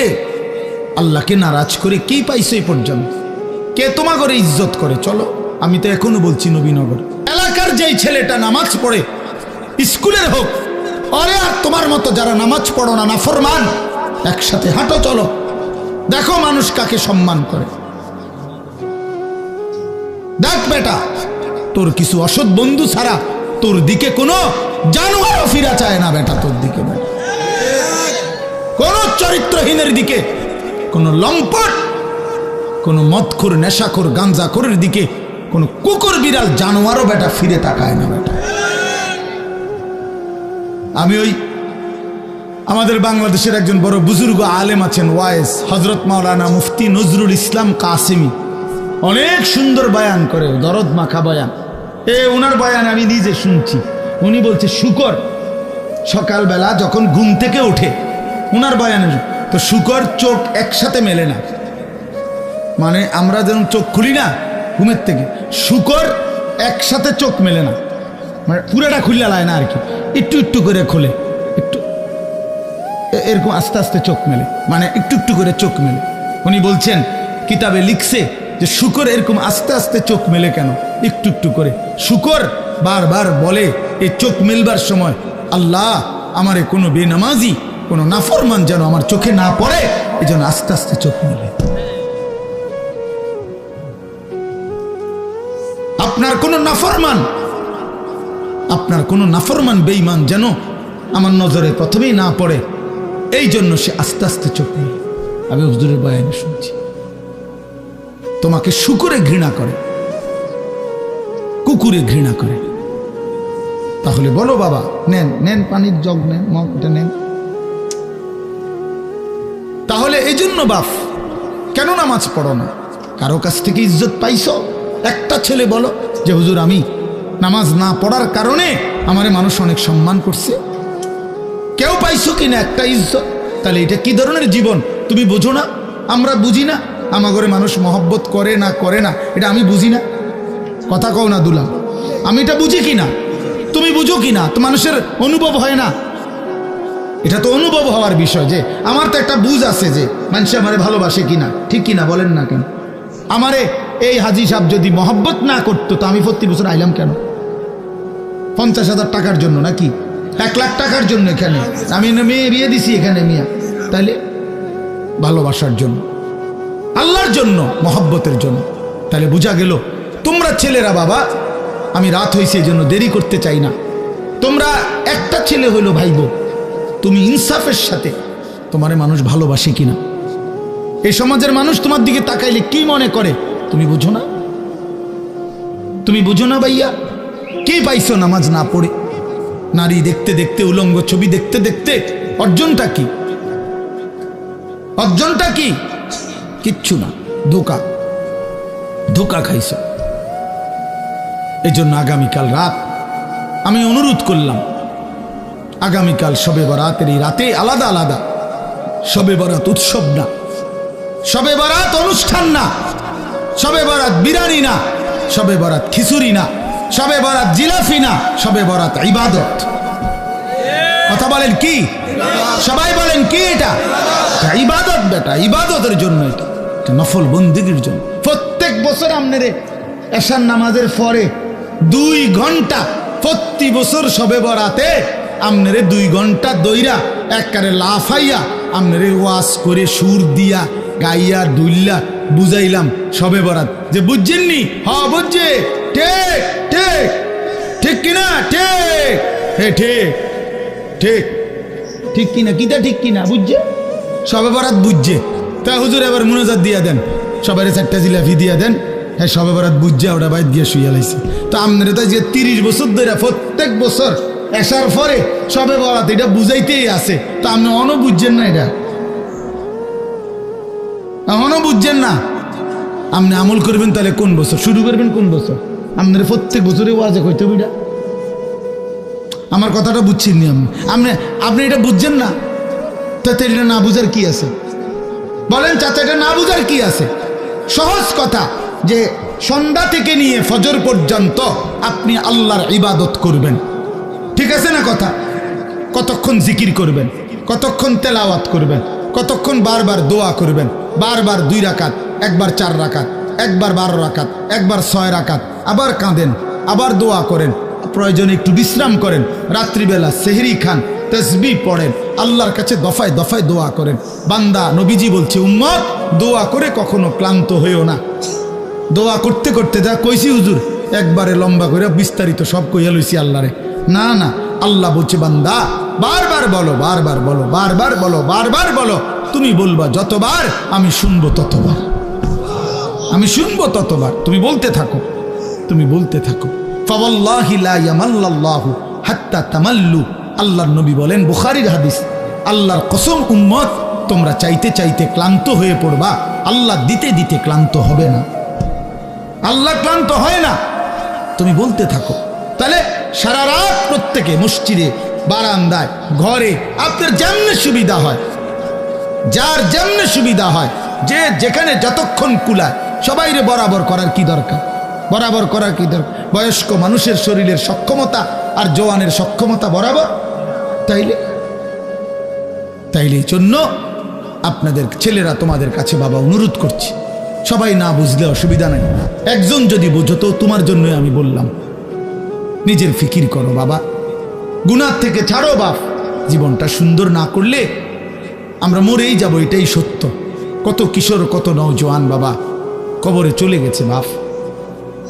A: আল্লাহকে নারাজ করে কি পাইছো এই পর্যন্ত? কে তোমার ঘরে ইজ্জত করে? চলো, আমি তো এখনো বলছি নবীনগর এলাকার যেই ছেলেটা নামাজ পড়ে, স্কুলের হোক, আরে আর তোমার মতো যারা নামাজ পড়ো না, নাফরমান, একসাথে হাঁটো, চলো, দেখো মানুষ কাকে সম্মান করে। দেখ বেটা, তোর কিছু অসৎ বন্ধু ছাড়া তোর দিকে কোনো জানোয়ারও ফিরা চায় না বেটা, তোর দিকে বেটা। কোন চরিত্রহীনের দিকে, কোন লম্পট, কোন মদখোর, নেশাখোর, গাঞ্জাখোরের দিকে কোন কুকুর বিড়াল জানোয়ারও বেটা ফিরে তাকায় না বেটা। আমি ওই আমাদের বাংলাদেশের একজন বড় বুজুর্গ আলেম আছেন, ওয়াইস হজরত মাওলানা মুফতি নজরুল ইসলাম কাসেমি, অনেক সুন্দর বয়ান করে, দরদ মাখা বয়ান। ওনার বয়ান আমি নিজে শুনছি। উনি বলছে সকালবেলা যখন ঘুম থেকে ওঠে, উনার বয়ানের তো শুকর চোখ একসাথে মেলে না, মানে আমরা যেমন চোখ খুলি না ঘুমের থেকে, শুকর একসাথে চোখ মেলে না, মানে পুরাটা খুললে লায় না আর কি, একটু একটু করে খোলে, একটু এরকম আস্তে আস্তে চোখ মেলে, মানে একটু একটু করে চোখ মেলে। উনি বলছেন কিতাবে লিখছে যে শুকর এরকম আস্তে আস্তে চোখ মেলে কেন, একটু একটু করে। শুকর বারবার বলে এই চোখ মেলবার সময়, আল্লাহ আমারে কোনো বেনামাজি কোনো নাফরমান যেন আমার চোখে না পড়ে, এই জন্য আস্তে আস্তে চোখ মেলে। আপনার কোনো নাফরমান বেঈমান যেন আমার নজরে প্রথমেই না পড়ে, এই জন্য সে আস্তে আস্তে চোখ মেলে। আমি হুজুরের বয়ানে শুনছি তোমাকে শুকরে ঘৃণা করে, কুকুরে ঘৃণা করে। তাহলে বলো বাবা, নেন নেন পানির জগ নেন, মগটা নেন। তাহলে এই জন্য বাপ কেন নামাজ পড়ো না? কারো কাছ থেকে ইজ্জত পাইছো? একটা ছেলে বলো যে হুজুর আমি নামাজ না পড়ার কারণে আমারে মানুষ অনেক সম্মান করছে, কেউ পাইছো কিনা একটা ইজ্জত? তাহলে এটা কি ধরনের জীবন তুমি বুঝো না? আমরা বুঝি না আমার ঘরে মানুষ মহব্বত করে না করে না, এটা আমি বুঝি না? কথা কও না দুলা, আমি এটা বুঝি কিনা, তুমি বুঝো কিনা? তো মানুষের অনুভব হয় না? এটা তো অনুভব হওয়ার বিষয় যে আমার তো একটা বুঝ আছে যে মানুষ আমারে ভালোবাসে কিনা, ঠিক কিনা বলেন না কেন? আমারে এই হাজি সাহেব যদি মহব্বত না করতো তো আমি প্রতি বছর আইলাম কেন? 50,000 টাকার জন্য নাকি 1 লাখ টাকার জন্য? এখানে আমি মেয়ে বিয়ে দিছি এখানে মিয়া, তাইলে ভালোবাসার জন্য, আল্লাহর জন্য, মহব্বতের জন্য। তাহলে বোঝা গেল তোমরা ছেলেরা বাবা, আমি রাত হয়েছে এই জন্য দেরি করতে চাই না, তোমরা একটা ছেলে হইলো ভাইবো, তুমি ইনসাফের সাথে তোমারে মানুষ ভালোবাসে কিনা, এই সমাজের মানুষ তোমার দিকে তাকাইলে কি মনে করে তুমি বুঝো না? তুমি বুঝো না ভাইয়া? কি পাইছো নামাজ না পড়ে? নারী দেখতে দেখতে, উলঙ্গ ছবি দেখতে দেখতে অর্জনটা কি? অর্জনটা কি? কিচ্ছু না, ধোকা, ধোকা খাইছো। এই জন্য আগামীকাল রাত আমি অনুরোধ করলাম, আগামীকাল শবে বরাতের এই রাতে আলাদা আলাদা, শবে বরাত উৎসব না, শবে বরাত অনুষ্ঠান না, শবে বরাত বিরিয়ানি না, শবে বরাত খিচুড়ি না, শবে বরাত জিলাফি না, শবে বরাত ইবাদত। কথা বলেন কি? সবাই বলেন কি? এটা ইবাদত বেটা, ইবাদতের জন্য, এটা নফল বন্দেগীর জন্য। প্রত্যেক বছর আপনারে এশার নামাজের পরে 2 ঘন্টা প্রতি বছর শবে বরাতে আপনারে 2 ঘন্টা দইরা একবারে লাফাইয়া আপনারে ওয়াজ করে সুর দিয়া গাইয়া দুইল্লা বুঝাইলাম শবে বরাত, যে বুঝছেননি? হ্যাঁ বুঝছে, ঠিক ঠিক ঠিক কিনা? ঠিক, হ্যাঁ ঠিক ঠিক ঠিক কিনা? কিটা ঠিক কিনা? বুঝছে শবে বরাত, বুঝছে। তা হুজুর এবার মুনাজাত দিয়া দেন, সবাই 4টা জিলাফি দিয়া দেন, হ্যাঁ শবে বরাত বুঝছে, ওটা বাইর গিয়ে শুয়ে লাইছে। তো আপনারা তো যে 30 বছর ধরে প্রত্যেক বছর এসার পরে শবে বরাত এটা বুঝাইতেই আছে, তো আপনি অন বুঝছেন না? এটা এখনো বুঝছেন না? আপনি আমল করবেন তাহলে কোন বছর শুরু করবেন? কোন বছর? আপনার প্রত্যেক বছরে ওয়াজে কইতে বিটা, আমার কথাটা বুঝছেন নি আপনি? আপনি এটা বুঝছেন না, তাতে এটা না বুঝার কি আছে? বলেন চাচা, এটা না বুঝার কি আছে? সহজ কথা যে সন্ধ্যা থেকে নিয়ে ফজর পর্যন্ত আপনি আল্লাহর ইবাদত করবেন, ঠিক আছে না কথা? কতক্ষণ জিকির করবেন, কতক্ষণ তেলাওয়াত করবেন, কতক্ষণ বারবার দোয়া করবেন, বারবার 2 রাকাত, একবার 4 রাকাত, একবার 12 রাকাত, একবার 6 রাকাত, আবার কাঁদেন, আবার দোয়া করেন, প্রয়োজনে একটু বিশ্রাম করেন, রাত্রিবেলা সেহরি খান, তসবিহ পড়েন, আল্লাহর কাছে দফায় দফায় দোয়া করেন। বান্দা নবীজি বলছে, উম্মত দোয়া করে কখনো ক্লান্ত হইও না। দোয়া করতে করতে যা কইছি হুজুর একবারে লম্বা করে বিস্তারিত সব কইয়া লইছি আল্লাহরে, না না, আল্লাহ বলছে বান্দা বারবার বলো, বারবার বলো, বারবার বলো, বারবার বলো, তুমি বলবা যতবার আমি শুনবো ততবার, আমি শুনবো ততবার, তুমি বলতে থাকো, তুমি বলতে থাকো। ফাওয়াল্লাহি লা ইয়ামাল্লাল্লাহু হাত্তা তামাল্লু, আল্লাহর নবী বলেন, বুখারীর হাদিস, আল্লাহর কসম উম্মত তোমরা চাইতে চাইতে ক্লান্ত হয়ে পড়বা, আল্লাহ দিতে দিতে ক্লান্ত হবে না, আল্লাহ ক্লান্ত হয় না, তুমি বলতে থাকো। তাহলে সারা রাত প্রত্যেকে মসজিদে বারান্দায়, ঘরে, আপনার যেমনে সুবিধা হয়, যার যেমনে সুবিধা হয়, যে যেখানে যতক্ষণ কুলায়, সবাইরে বরাবর করার কি দরকার? বরাবর করার কি দরকার? বয়স্ক মানুষের শরীরের সক্ষমতা আর জওয়ানের সক্ষমতা বরাবর। তাইলে এই জন্য আপনাদের ছেলেরা তোমাদের কাছে বাবা অনুরোধ করছি, সবাই না বুঝলে অসুবিধা নাই, একজন যদি বুঝতো, তোমার জন্যই আমি বললাম, নিজের ফিকির করো বাবা, গুনাহ থেকে ছাড়ো বাপ। জীবনটা সুন্দর না করলে আমরা মরেই যাব, এটাই সত্য। কত কিশোর, কত নওজোয়ান বাবা কবরে চলে গেছে বাপ।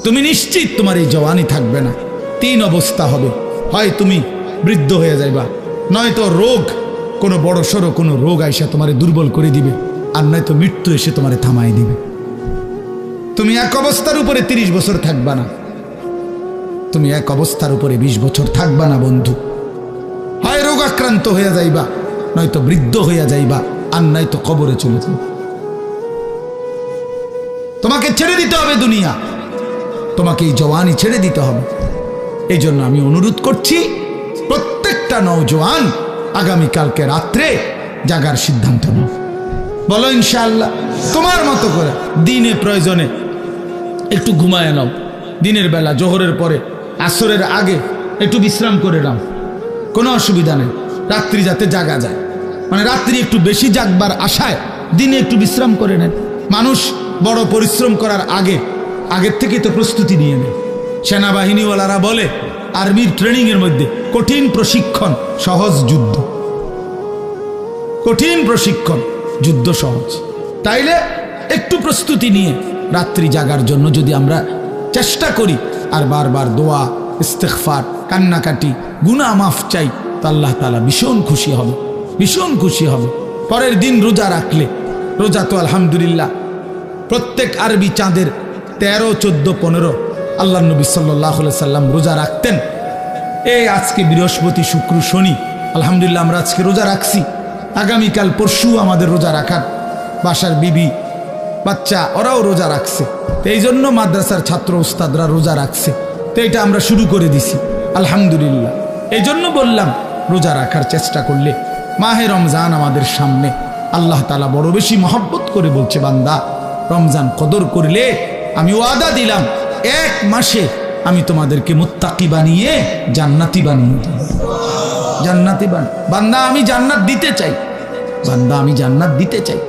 A: তুমি নিশ্চিত তোমার এই জওয়ানি থাকবে না, 3 অবস্থা হবে, হয় তুমি বৃদ্ধ হয়ে যাইবা, নয়তো রোগ, কোনো বড় সড়ো কোনো রোগ আইসা তোমারে দুর্বল করে দিবে, আর নয়তো মৃত্যু এসে তোমারে থামাই দিবে। তুমি এক অবস্থার উপরে 30 বছর থাকবা না, তুমি এক অবস্থার উপরে 20 বছর থাকবা না বন্ধু। হয় রোগ আক্রান্ত হইয়া যাইবা, নয়তো বৃদ্ধ হইয়া যাইবা, আর নয়তো কবরে চলে যাইবা। তোমাকে ছেড়ে দিতে হবে দুনিয়া, তোমাকে এই জওয়ানি ছেড়ে দিতে হবে। এই জন্য আমি অনুরোধ করছি, প্রত্যেকটা নওজোয়ান আগামীকালকে রাত্রে জাগার সিদ্ধান্ত নাও। বলো ইনশাআল্লাহ। তোমার মতো করে দিনে প্রয়োজনে একটু ঘুমায় নাও, দিনের বেলা জোহরের পরে আসরের আগে একটু বিশ্রাম করে নাও, কোনো অসুবিধা নেই। রাত্রি যাতে জাগা যায়, মানে রাত্রি একটু বেশি জাগবার আশায় দিনে একটু বিশ্রাম করে নেন। মানুষ বড় পরিশ্রম করার আগের থেকে তো প্রস্তুতি নিয়ে নেয়। সেনাবাহিনীওয়ালারা বলে আর্মির ট্রেনিংয়ের মধ্যে কঠিন প্রশিক্ষণ, সহজ যুদ্ধ। কঠিন প্রশিক্ষণ, যুদ্ধ সহজ। তাইলে একটু প্রস্তুতি নিয়ে রাত্রি জাগার জন্য যদি আমরা চেষ্টা করি, আর বারবার দোয়া, ইস্তেগফার, কান্নাকাটি, গুনাহ মাফ চাই, তো আল্লাহ তাআলা ভীষণ খুশি হবে, ভীষণ খুশি হবে। পরের দিন রোজা রাখলে, রোজা তো আলহামদুলিল্লাহ প্রত্যেক আরবি চাঁদের 13, 14, 15 আল্লাহ নবী সাল্লাল্লাহু আলাইহি সাল্লাম রোজা রাখতেন। এই আজকে বৃহস্পতি, শুক্র, শনি, আলহামদুলিল্লাহ আমরা আজকে রোজা রাখছি। আগামীকাল পরশু আমাদের রোজা রাখার, বাসার বিবি বাচ্চা ওরাও রোজা রাখছে। তো এই জন্য মাদ্রাসার ছাত্র উস্তাদরা রোজা রাখছে, তো এটা আমরা শুরু করে দিছি আলহামদুলিল্লাহ। এই জন্য বললাম, রোজা রাখার চেষ্টা করলে, মাহে রমজান আমাদের সামনে, আল্লাহ তাআলা বড় বেশি মহব্বত করে বলছে, বান্দা রমজান কদর করলে আমি ওয়াদা দিলাম 1 মাসে আমি তোমাদেরকে মুত্তাকি বানিয়ে জান্নাতি বানিয়ে দেব। জান্নাতি বান্দা আমি জান্নাত দিতে চাই, বান্দা আমি জান্নাত দিতে চাই।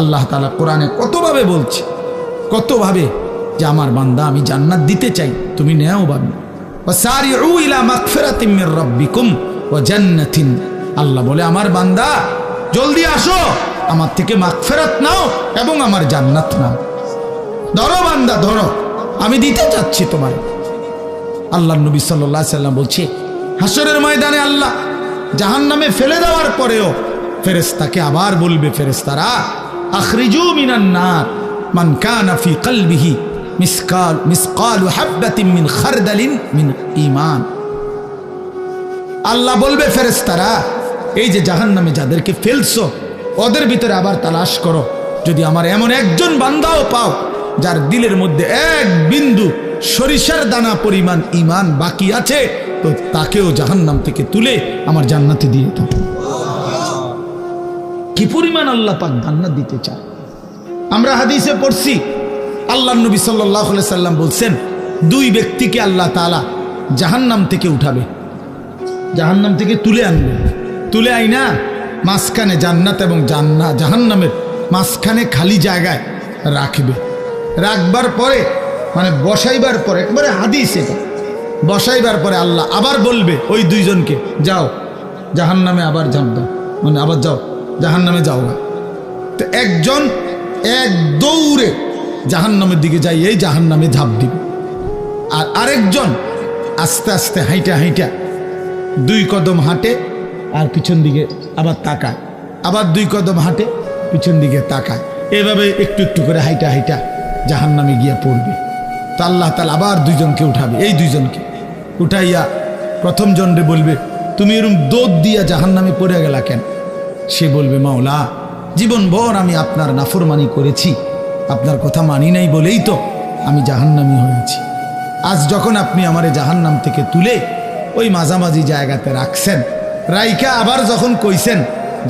A: আল্লাহ তাআলা কোরআনে কতভাবে বলছে, কতভাবে যে আমার বান্দা আমি জান্নাত দিতে চাই, তুমি নেও বান্দা। ওয়াসারিউ ইলা মাগফিরাতিম মির রাব্বিকুম ওয়া জান্নাতিন, আল্লাহ বলে আমার বান্দা জলদি আসো, আমার থেকে মাগফিরাত নাও এবং আমার জান্নাত নাও। ধরো বান্দা ধরো, আমি দিতে চাচ্ছি তোমার। আল্লাহ নবী সাল্লাল্লাহু আলাইহি সাল্লাম বলছে, হাসরের ময়দানে আল্লাহ জাহান্নামে ফেলে দেওয়ার পরেও ফেরেশতাকে আবার বলবে, ফেরেশতারা আখরিজু মিনান নার মান কানা ফি কলবিহি মিসকালু হাববাতিন মিন খারদালিন মিন ঈমান। আল্লাহ বলবে, ফেরেশতারা এই যে জাহান্নামে যাদেরকে ফেলছো, ওদের ভিতরে আবার তালাশ করো, যদি আমার এমন একজন বান্দাও পাও যার দিলের মধ্যে 1 বিন্দু সরিষার দানা পরিমাণ ঈমান বাকি আছে, তো তাকেও জাহান্নাম থেকে তুলে আমার জান্নাতে দিয়ে দাও। কি পরিমাণ আল্লাহ পাক জান্নাত দিতে চায়। আমরা হাদিসে পড়ছি, আল্লাহ নবী সাল্লাল্লাহু আলাইহি সাল্লাম বলছেন, 2 ব্যক্তিকে আল্লাহ তাআলা জাহান্নাম থেকে উঠাবে, জাহান্নাম থেকে তুলে আনবে, তুলে আইনা মাঝখানে জান্নাত এবং জাহান্নামের মাঝখানে খালি জায়গায় রাখবে। রাখবার পরে, মানে বসাইবার পরে, একবারে হাদিস এটা, বসাইবার পরে আল্লাহ আবার বলবে ওই 2 জনকে, যাও জাহান্নামে আবার ঝাঁপ দাও, মানে আবার যাও জাহান্নামে যাও। তো একজন এক দৌড়ে জাহান্নামের দিকে যাই, এই জাহান্নামে ঝাঁপ দিবে, আর আরেকজন আস্তে আস্তে হাইটা হাইটা 2 কদম হাঁটে আর পিছন দিকে আবার তাকায়, আবার 2 কদম হাঁটে পিছন দিকে তাকায়, এভাবে একটু একটু করে হাইটা হাইটা জাহান্নামে গিয়ে পড়বে। তো আল্লাহ তাআলা আবার 2 জনকে উঠাবে, এই 2 জনকে উঠাইয়া প্রথম জনরে বলবে, তুমি এরকম দৌড় দিয়া জাহান্নামে পড়ে গেলা কেন? সে বলবে, মাওলা জীবনভর আমি আপনার নাফরমানি করেছি, আপনার কথা মানি নাই বলেই তো আমি জাহান্নামী হয়েছি। আজ যখন আপনি আমারে জাহান্নাম থেকে তুলে ওই মাঝামাঝি জায়গাতে রাখছেন, রাইকা আবার যখন কইছেন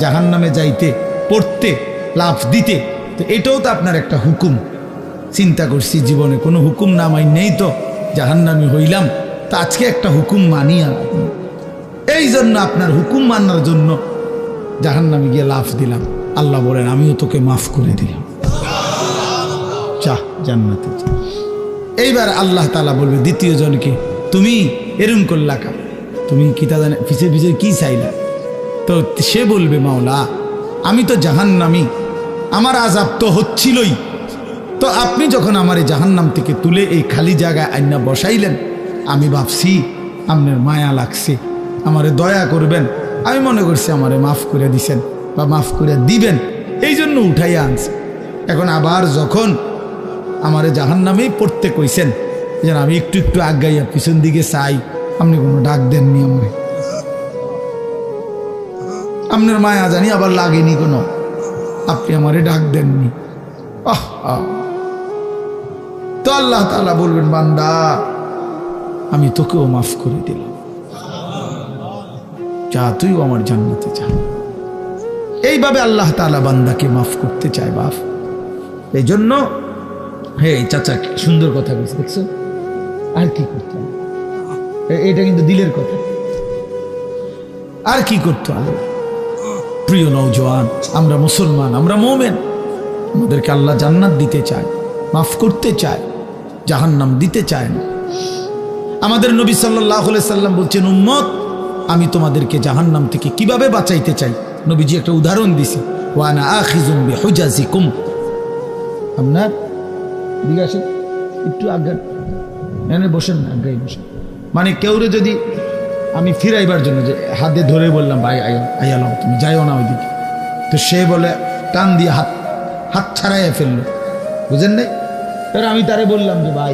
A: জাহান্নামে যাইতে, পড়তে, লাফ দিতে, তো এটাও তো আপনার একটা হুকুম। চিন্তা করছি জীবনে কোনো হুকুম না মাইনেই তো জাহান্নামী হইলাম, তা আজকে একটা হুকুম মানি। আর এই জন্য আপনার হুকুম মানার জন্য জাহান্নামে গিয়ে লাফ দিলাম। আল্লাহ বলেন আমিও তোকে মাফ করে দিলাম, যা জান্নাতে যা। এইবার আল্লাহ তাআলা বলবে দ্বিতীয় জনকে, তুমি এরম করলা কা, তুমি কি তা জানে পিছিয়ে পিছিয়ে কি চাইলা? তো সে বলবে মাওলা আমি তো জাহান্নামী, আমার আযাব তো হচ্ছিলই, তো আপনি যখন আমার এই জাহান্নাম থেকে তুলে এই খালি জায়গায় আইনা বসাইলেন, আমি ভাবছি আপনার মায়া লাগছে, আমারে দয়া করবেন, আমি মনে করছি আমারে মাফ করে দিছেন বা মাফ করে দিবেন, এই জন্য উঠাইয়া আনছে। এখন আবার যখন আমারে জাহান্নামেই পড়তে কইছেন, যেন আমি একটু একটু আগাইয়া পিছন দিকে চাই, আপনি কোনো ডাক দেননি আমারে, আপনার মায়া জানি আবার লাগেনি কোনো, আপনি আমারে ডাক দেননি। তো আল্লাহ তাআলা বলবেন বান্দা আমি তোকেও মাফ করে দিলাম, যা তুইও আমার জান্নাতে যা। এইভাবে আল্লাহ তাআলা বান্দাকে মাফ করতে চায় বাপ। এই জন্য হে চাচা সুন্দর কথা বলছে, দেখছো? আর কি করতে হবে, এটা কিন্তু দিলের কথা। আর কি করতে হবে? প্রিয় নওজোয়ান, আমরা মুসলমান, আমরা মুমিন, আমাদেরকে আল্লাহ জান্নাত দিতে চায়, মাফ করতে চায়, জাহান্নাম দিতে চায় না। আমাদের নবী সাল্লাল্লাহু আলাইহি সাল্লাম বলছেন উম্মত আমি তোমাদেরকে জাহান্নাম থেকে কিভাবে বাঁচাইতে চাই। নবীজি একটা উদাহরণ দিছে, ওয়া আনা আখিযুম বিহুজাজিকুম। আপনার দিকে আসেন, একটু আগে এনে বসেন না, আগে বসেন। মানে কেউরে যদি আমি ফিরাইবার জন্য যে হাতে ধরে বললাম ভাই আইয়ালাও তুমি যাইও না ওইদিকে, তো সে বলে টান দিয়ে হাত ছাড়াইয়া ফেললো, বুঝেন নাই? এবার আমি তারে বললাম যে ভাই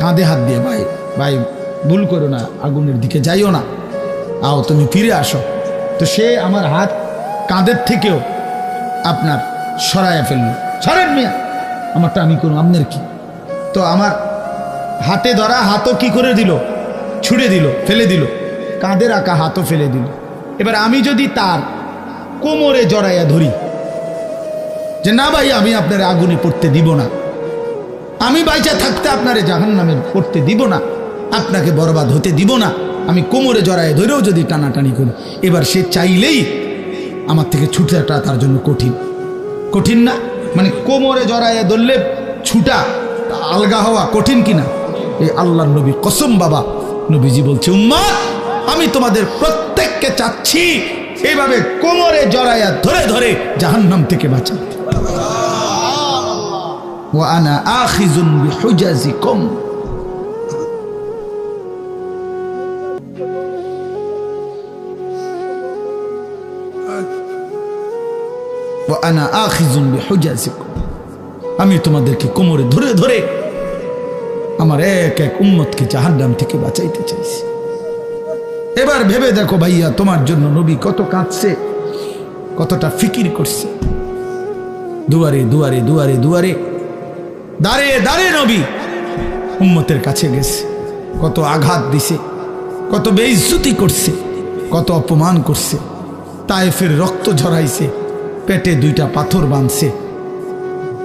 A: কাঁধে হাত দিয়ে, ভাই ভাই ভুল করো না, আগুনের দিকে যাইও না, আও তুমি ফিরে আসো। তো সে আমার হাত কাঁধের থেকেও আপনার সরাইয়া ফেললো, সরেন মিয়া, আমারটা আমি করুন, আপনার কি? তো আমার হাতে ধরা হাতও কি করে দিল, ছুড়ে দিল, ফেলে দিল, কাঁধে রাখা হাতও ফেলে দিল। এবার আমি যদি তার কোমরে জড়াইয়া ধরি যে না ভাই আমি আপনার আগুনে পড়তে দিব না, আমি বাইচা থাকতে আপনারে জাহান্নামে পড়তে দিব না, আপনাকে বরবাদ হতে দিব না, আমি কোমরে জড়াইয়া ধরেও যদি টানাটানি করি, এবার সে চাইলেই আমার থেকে ছুটাটা তার জন্য কঠিন, কঠিন না? মানে কোমরে জড়াইয়া ধরলে ছুটা আলগা হওয়া কঠিন কিনা? এই আল্লাহর নবী কসম বাবা, নবীজি বলছে উম্মত আমি তোমাদের প্রত্যেককে চাচ্ছি এইভাবে কোমরে জড়াইয়া ধরে ধরে জাহান্নাম থেকে বাঁচাতে। ওয়া আনা আখিযুন বিহুজাজিকুম। ওয়া আনা আখিযুন বিহুজাজিকুম, আমি তোমাদেরকে কোমরে ধরে ধরে আমার এক এক উম্মতকে জাহান্নাম থেকে বাঁচাইতে চাইছি। এবার ভেবে দেখো ভাইয়া, তোমার জন্য নবী কত কাঁদছে, কতটা ফিকির করছে। দুয়ারে দুয়ারে দুয়ারে দুয়ারে দাঁড়িয়ে দাঁড়িয়ে নবী উম্মতের কাছে গেছে, কত আঘাত দিছে, কত বেইজ্জতি করছে, কত অপমান করছে, তায়েফের রক্ত ঝরাইছে, পেটে 2টা পাথর বাঁধছে,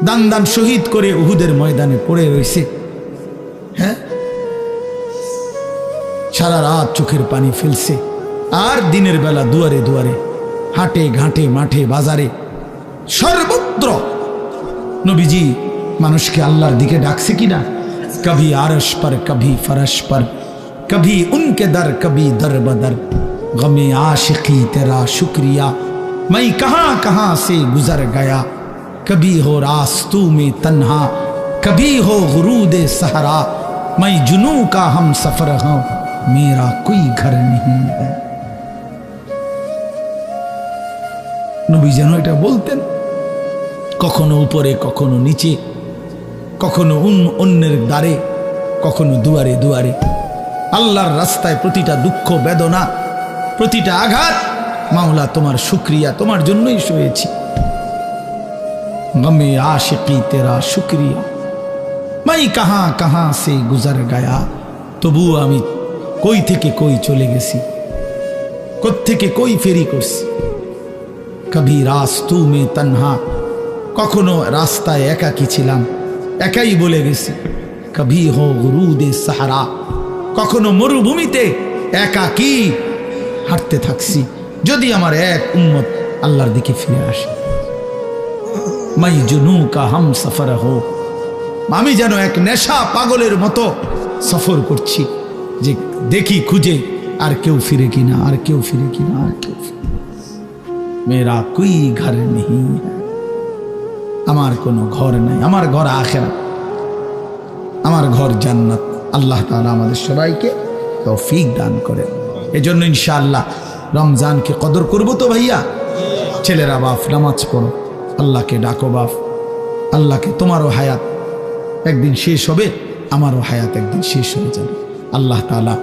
A: দান দান শহীদ করে উহুদের ময়দানে পড়ে রয়েছে। হ্যাঁ, সারা রাত চোখের পানি ফেলছে, আর দিনের বেলা দুয়ারে দুয়ারে, হাটে ঘাটে, মাঠে বাজারে, সর্বত্র নবীজি মানুষকে আল্লাহর দিকে ডাকছে কিনা? কভি আরশ পর, কভি ফরশ পর, কভি উনকে দর, কভি দর বদর, গমে आशिकी तेरा शुक्रिया, मैं कहां कहां से गुजर गया, कभी हो रास्तों में तन्हा, कभी हो गुरूद सहरा, मैं जुनू का हम सफर हूं, मेरा कोई घर नहीं है। নবী যেন এটা বলতেন, কখনো উপরে, কখনো নিচে, কখনো অন্যের দ্বারে, কখনো দুয়ারে দুয়ারে, আল্লাহর রাস্তায় প্রতিটা দুঃখ বেদনা, প্রতিটা আঘাত, মাওলা তোমার শুকরিয়া, তোমার জন্যই সয়েছি। গমে आशिकी तेरा शुक्रिया, मैं कहां कहां से गुजर गया, তবু আমি কই থেকে কই চলে গেছি। কোত্থেকে কই ফেরি করছি। কবি রাস্তু মে তন্হা, কখনো রাস্তায় একাকী ছিলাম, একাই বলে গেছি। কবি হো গুরুদে সাহারা, কখনো মরুভূমিতে একাকী হাঁটতে থাকছি। যদি আমার এক উম্মত আল্লাহর দিকে ফিরে আসে, মাই জুনু কা হাম সফর হো, আমি যেন এক নেশা পাগলের মতো সফর করছি, যে দেখি খুঁজে আর কেউ ফিরে কিনা, আর কেউ ফিরে কিনা, আর কেউ ফিরে। মেরা কোই ঘর নেই, আমার কোনো ঘর নাই, আমার ঘর আখিরাত, আমার ঘর জান্নাত। আল্লাহ তাআলা আমাদের সবাইকে তৌফিক দান করেন। এজন্য ইনশাআল্লাহ রমজানকে কদর করব তো ভাইয়া। ছেলেরা বাপ নামাজ পড়ো, আল্লাহকে ডাকো বাপ, আল্লাহকে। তোমারও হায়াত একদিন শেষ হবে, আমারও হায়াত একদিন শেষ হয়ে যাবে। আল্লাহ তাআলা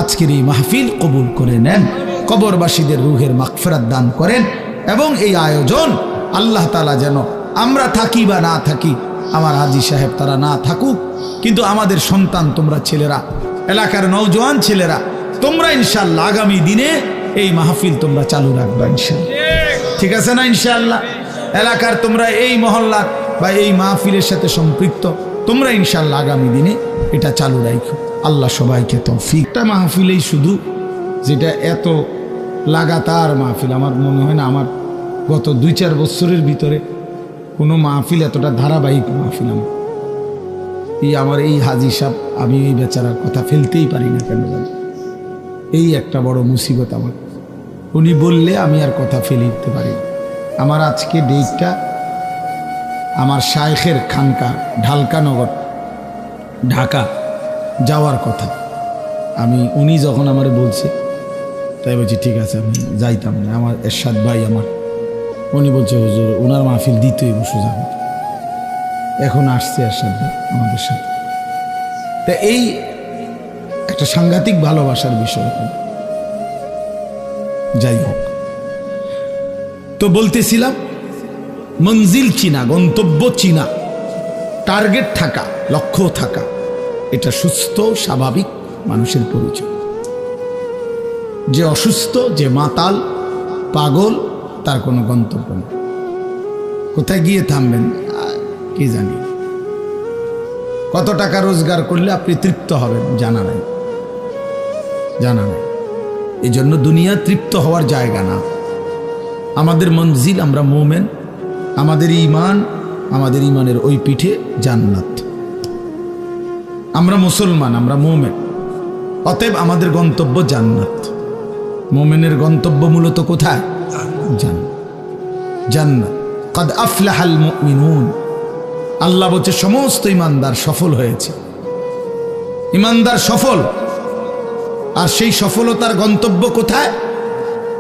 A: আজকের এই মাহফিল কবুল করে নেন, কবরবাসীদের রুহের মাগফিরাত দান করেন, এবং এই আয়োজন আল্লাহ তাআলা যেন আমরা থাকি বা না থাকি, আমার হাজী সাহেব তারা না থাকুক, কিন্তু আমাদের সন্তান, তোমরা ছেলেরা, এলাকার নওজোয়ান ছেলেরা, তোমরা ইনশাআল্লাহ আগামী দিনে এই মাহফিল তোমরা চালু রাখবা ইনশাআল্লাহ। ঠিক আছে না? ইনশাআল্লাহ এলাকার তোমরা এই মহল্লার বা এই মাহফিলের সাথে সম্পৃক্ত, তোমরা ইনশাআল্লাহ আগামী দিনে এটা চালু রাখো। আল্লাহ সবাইকে তৌফিক। একটা মাহফিলেই শুধু, যেটা এত লাগাতার মাহফিল, আমার মনে হয় না আমার গত 2-4 বছরের ভিতরে কোনো মাহফিল এতটা ধারাবাহিক মাহফিল আমার এই হাজী সাহেব, আমি এই বেচারার কথা ফেলতেই পারি না কেন জানি, এই একটা বড় মুসিবত আমার। উনি বললে আমি আর কথা ফেলে দিতে পারি না। আমার আজকে ডেটটা আমার শায়েখের খানকা ঢালকানগর ঢাকা যাওয়ার কথা। উনি যখন আমার বলছে, তাই বলছি ঠিক আছে আমি যাইতাম না। আমার এরশাদ ভাই আমার, উনি বলছে হুজুর ওনার মাহফিল দিতেই বসে যাবে। এখন আসছে এরশাদ ভাই আমাদের সাথে। তা এই একটা সাংঘাতিক ভালোবাসার বিষয়। যাই হোক, তো বলতেছিলাম মঞ্জিল চিনা, গন্তব্য চিনা, টার্গেট থাকা, লক্ষ্য থাকা, এটা সুস্থ স্বাভাবিক মানুষের পরিচয়। যে অসুস্থ, যে মাতাল পাগল, তার কোনো গন্তব্য নেই। কোথায় গিয়ে থামবেন কি জানি, কত টাকা রোজগার করলে আপনি তৃপ্ত হবেন জানা নাই, জানা নাই। এই জন্য দুনিয়া তৃপ্ত হওয়ার জায়গা না। আমাদের মঞ্জিল, আমরা মুমিন, আমাদের ঈমান, আমাদের ঈমানের ওই পিঠে জান্নাত। আমরা মুসলমান, আমরা মুমিন, অতএব আমাদের গন্তব্য জান্নাত। মুমিনের গন্তব্য মূলত কোথায়? জান্নাত, জান্নাত। কদ আফলাহাল মুমিনুন, আল্লাহ বলছে সমস্ত ঈমানদার সফল হয়েছে, ঈমানদার সফল। আর সেই সফলতার গন্তব্য কোথায়?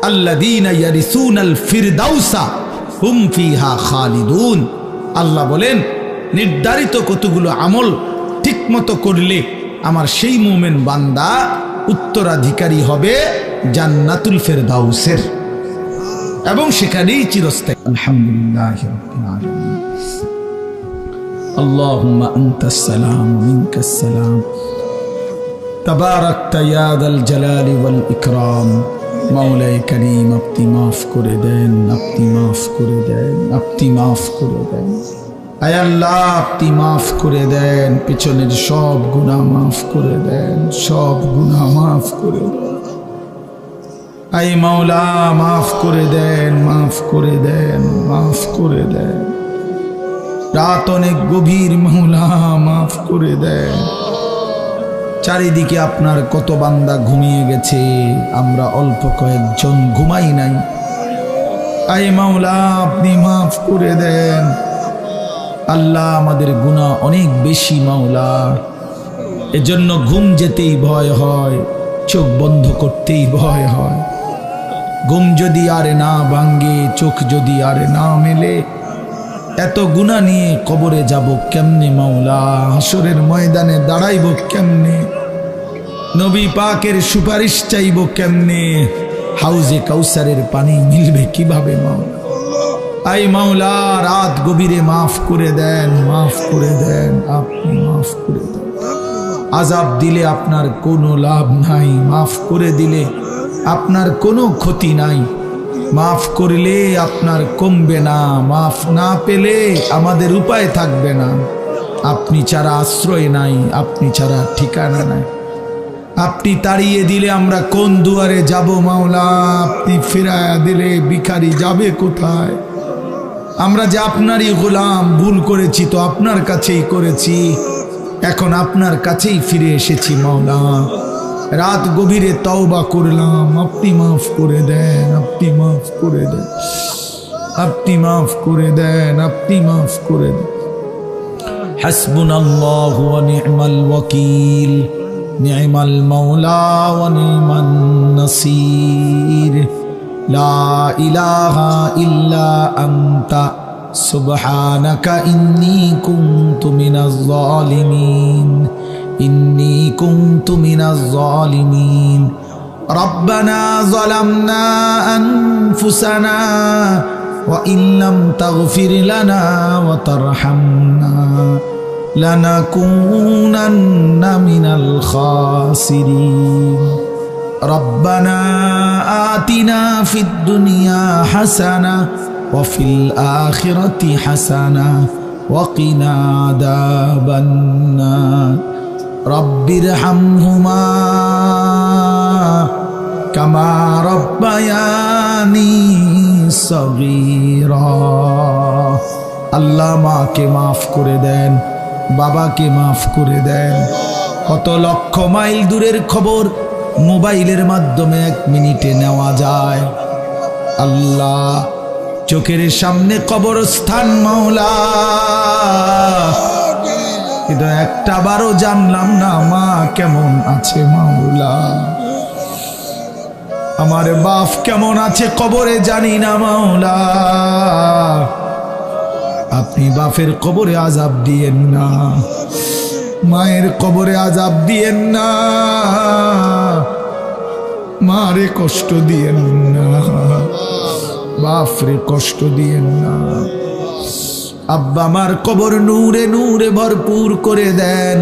A: আল্লাযীনা ইয়ারিসুনাল ফিরদাউসা হুম ফিহা খালিদুন। আল্লাহ বলেন নির্ধারিত কতগুলো আমল ঠিকমতো করলে আমার সেই মুমিন বান্দা উত্তরাধিকারী হবে জান্নাতুল ফিরদাউসের, এবং সেখানেই চিরস্থায়ী। আলহামদুলিল্লাহি রাব্বিল আলামিন। আল্লাহুম্মা আনতাস সালাম ওয়া মিনকাস সালাম, তাবারাকতা ইয়া যাল জালালি ওয়াল ইকরাম। মাওলায়ে কারীম আপনি মাফ করে দেন, আপনি মাফ করে দেন, আপনি মাফ করে দেন। আয় আল্লাহ আপনি মাফ করে দেন, পিছনের সব গুনাহ মাফ করে দেন, সব গুনাহ মাফ করে দেন। আয় মাওলা মাফ করে দেন, মাফ করে দেন, মাফ করে দেন। রাত অনেক গভীর, মাওলা মাফ করে দেন। চারিদিকে আপনার কত বান্দা ঘুমিয়ে গেছে, আমরা অল্প কয়েকজন ঘুমাই নাই। আয় মাওলা আপনি মাফ করে দেন। আল্লাহ আমাদের গুনাহ অনেক বেশি মাওলা, এজন্য ঘুম যেতেই ভয় হয়, চোখ বন্ধ করতেই ভয় হয়। ঘুম যদি আরে না ভাঙ্গে, চোখ যদি আরে না মেলে, এত গুনাহ নিয়ে কবরে যাব কেমনে মাওলা? হাসরের ময়দানে দাঁড়াইব কেমনে? নবী পাকের সুপারিশ চাইব কেমনে? হাউজে কাউসারের পানি মিলবে কিভাবে মাওলা? আই মাওলা রাত গভীরে মাফ করে দেন, মাফ করে দেন, আপনি মাফ করে দেন। আযাব দিলে আপনার কোনো লাভ নাই, মাফ করে দিলে আপনার কোনো ক্ষতি নাই, মাফ করলে আপনার কমবে না, মাফ না পেলে আমাদের উপায় থাকবে না। আপনি ছাড়া আশ্রয় নাই, আপনি ছাড়া ঠিকানা নাই। আপনি তাড়িয়ে দিলে আমরা কোন দুয়ারে যাব মাওলা? আপনি ফিরায়া দিলে ভিখারি যাবে কোথায়? আমরা যে আপনারই গোলাম, ভুল করেছি তো আপনার কাছেই করেছি, এখন আপনার কাছেই ফিরে এসেছি মাওলা। রাত গভীরে তওবা করলাম, আপনি মাফ করে দেন, আপনি মাফ করে দেন, আপনি মাফ করে দেন, আপনি মাফ করে দেন। হাসবুনাল্লাহু ওয়া নি'মাল ওয়াকিল, নি'মাল মাওলা ওয়া নি'মান নাসির। লা ইলাহা ইল্লা আনতা সুবহানাকা ইন্নী কুনতু মিনাজ জালিমিন, ইন্নী কুনতু মিনাজ জালিমিন। রব্বানা যালামনা আনফুসানা ওয়া ইল্লাম তাগফির লানা ওয়া তারহামনা লানাকুনান্না মিনাল খাসিরিন। রব্বানা আতিনা ফিদ দুনিয়া হাসানা ওয়া ফিল আখিরাতি হাসানা ওয়া কিনা আযাবান নার। রব্বিরহামহুমা কামা রব্বায়ানি সগীরা। আল্লাহ মাকে মাফ করে দেন, বাবাকে মাফ করে দেন। কত লক্ষ মাইল দূরের খবর মোবাইলের মাধ্যমে 1 মিনিটে নেওয়া যায়। আল্লাহ চোখের সামনে কবরস্থান মাওলা, কিন্তু একটা বারও জানলাম না মা কেমন আছে মাওলা, আমার বাপ কেমন আছে কবরে জানি না মাওলা। আপনি বাপের কবরে আযাব দিয়েন না, মায়ের কবরে আযাব দিয়েন না, মারে কষ্ট দিয়েন না, বাপরে কষ্ট দিয়েন না। আব্বা আমার কবর নূরে নূরে ভরপুর করে দেন,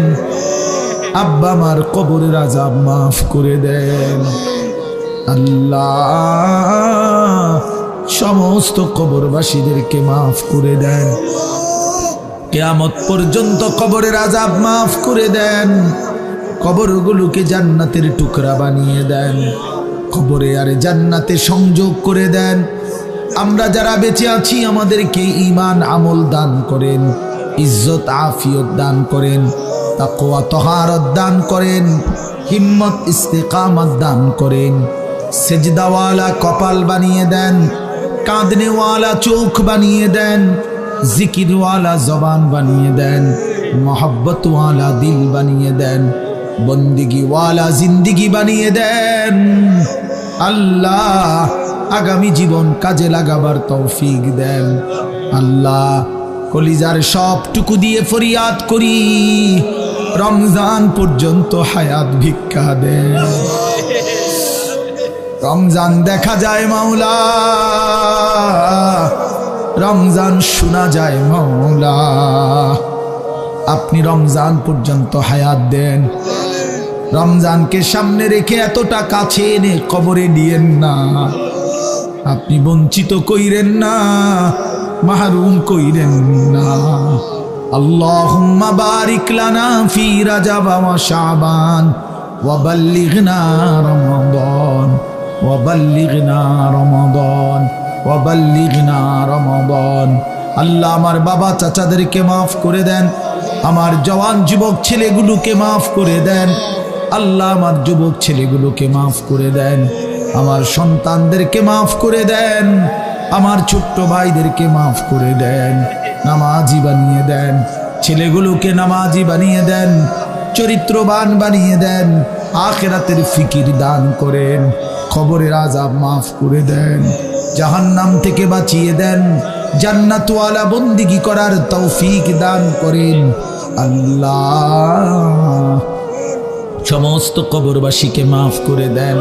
A: আব্বা আমার কবরের আযাব মাফ করে দেন। আল্লাহ সমস্ত কবরবাসীদেরকে মাফ করে দেন, কিয়ামত পর্যন্ত কবরের আযাব মাফ করে দেন, কবরগুলোকে জান্নাতের টুকরা বানিয়ে দেন, কবরে আর জান্নাতে সংযোগ করে দেন। আমরা যারা বেঁচে আছি আমাদেরকে ঈমান আমল দান করেন, ইজ্জত আফিয়ত দান করেন, তাকওয়া তাহারত দান করেন, হিম্মত ইস্তেকামত দান করেন, সেজদাওয়ালা কপাল বানিয়ে দেন, কাঁদনেওয়ালা চোখ বানিয়ে দেন, জিকিরওয়ালা জবান বানিয়ে দেন, মোহব্বতওয়ালা দিল বানিয়ে দেন, বন্দিগিওয়ালা জিন্দিগি বানিয়ে দেন। আল্লাহ আগামী জীবন কাজে লাগাবার তৌফিক দেন। আল্লাহ কলিজার সবটুকু দিয়ে ফরিয়াদ করি, রমজান পর্যন্ত হায়াত ভিক্ষা দেন। রমজান দেখা যায় মাওলা, রমজান শোনা যায় মাওলা, আপনি রমজান পর্যন্ত হায়াত দেন। রমজানকে সামনে রেখে এতটা কাছে এনে কবরে দিয়েন না, আপনি বঞ্চিত কইরেন না, মাহরুম কইরেন না। আল্লাহুম্মা বারিক লানা ফি রাজাব ওয়া শাবান ওয়া বাল্লিগনা রমাদান ওয়া বাল্লিগনা রমাদান ওয়া বাল্লিগনা রমাদান। আল্লাহ আমার বাবা চাচাদেরকে মাফ করে দেন, আমার জওয়ান যুবক ছেলেগুলোকে মাফ করে দেন। আল্লাহ আমার যুবক ছেলেগুলোকে মাফ করে দেন, আমার সন্তানদেরকে মাফ করে দেন, আমার ছোট্ট ভাইদেরকে মাফ করে দেন, নামাজি বানিয়ে দেন, ছেলেগুলোকে নামাজি বানিয়ে দেন, চরিত্রবান বানিয়ে দেন, আখিরাতের ফিকির দান করেন, কবরের আযাব মাফ করে দেন, জাহান্নাম থেকে বাঁচিয়ে দেন, জান্নাতওয়ালা বন্দিগি করার তৌফিক দান করেন। আল্লাহ সমস্ত কবরবাসীকে মাফ করে দেন,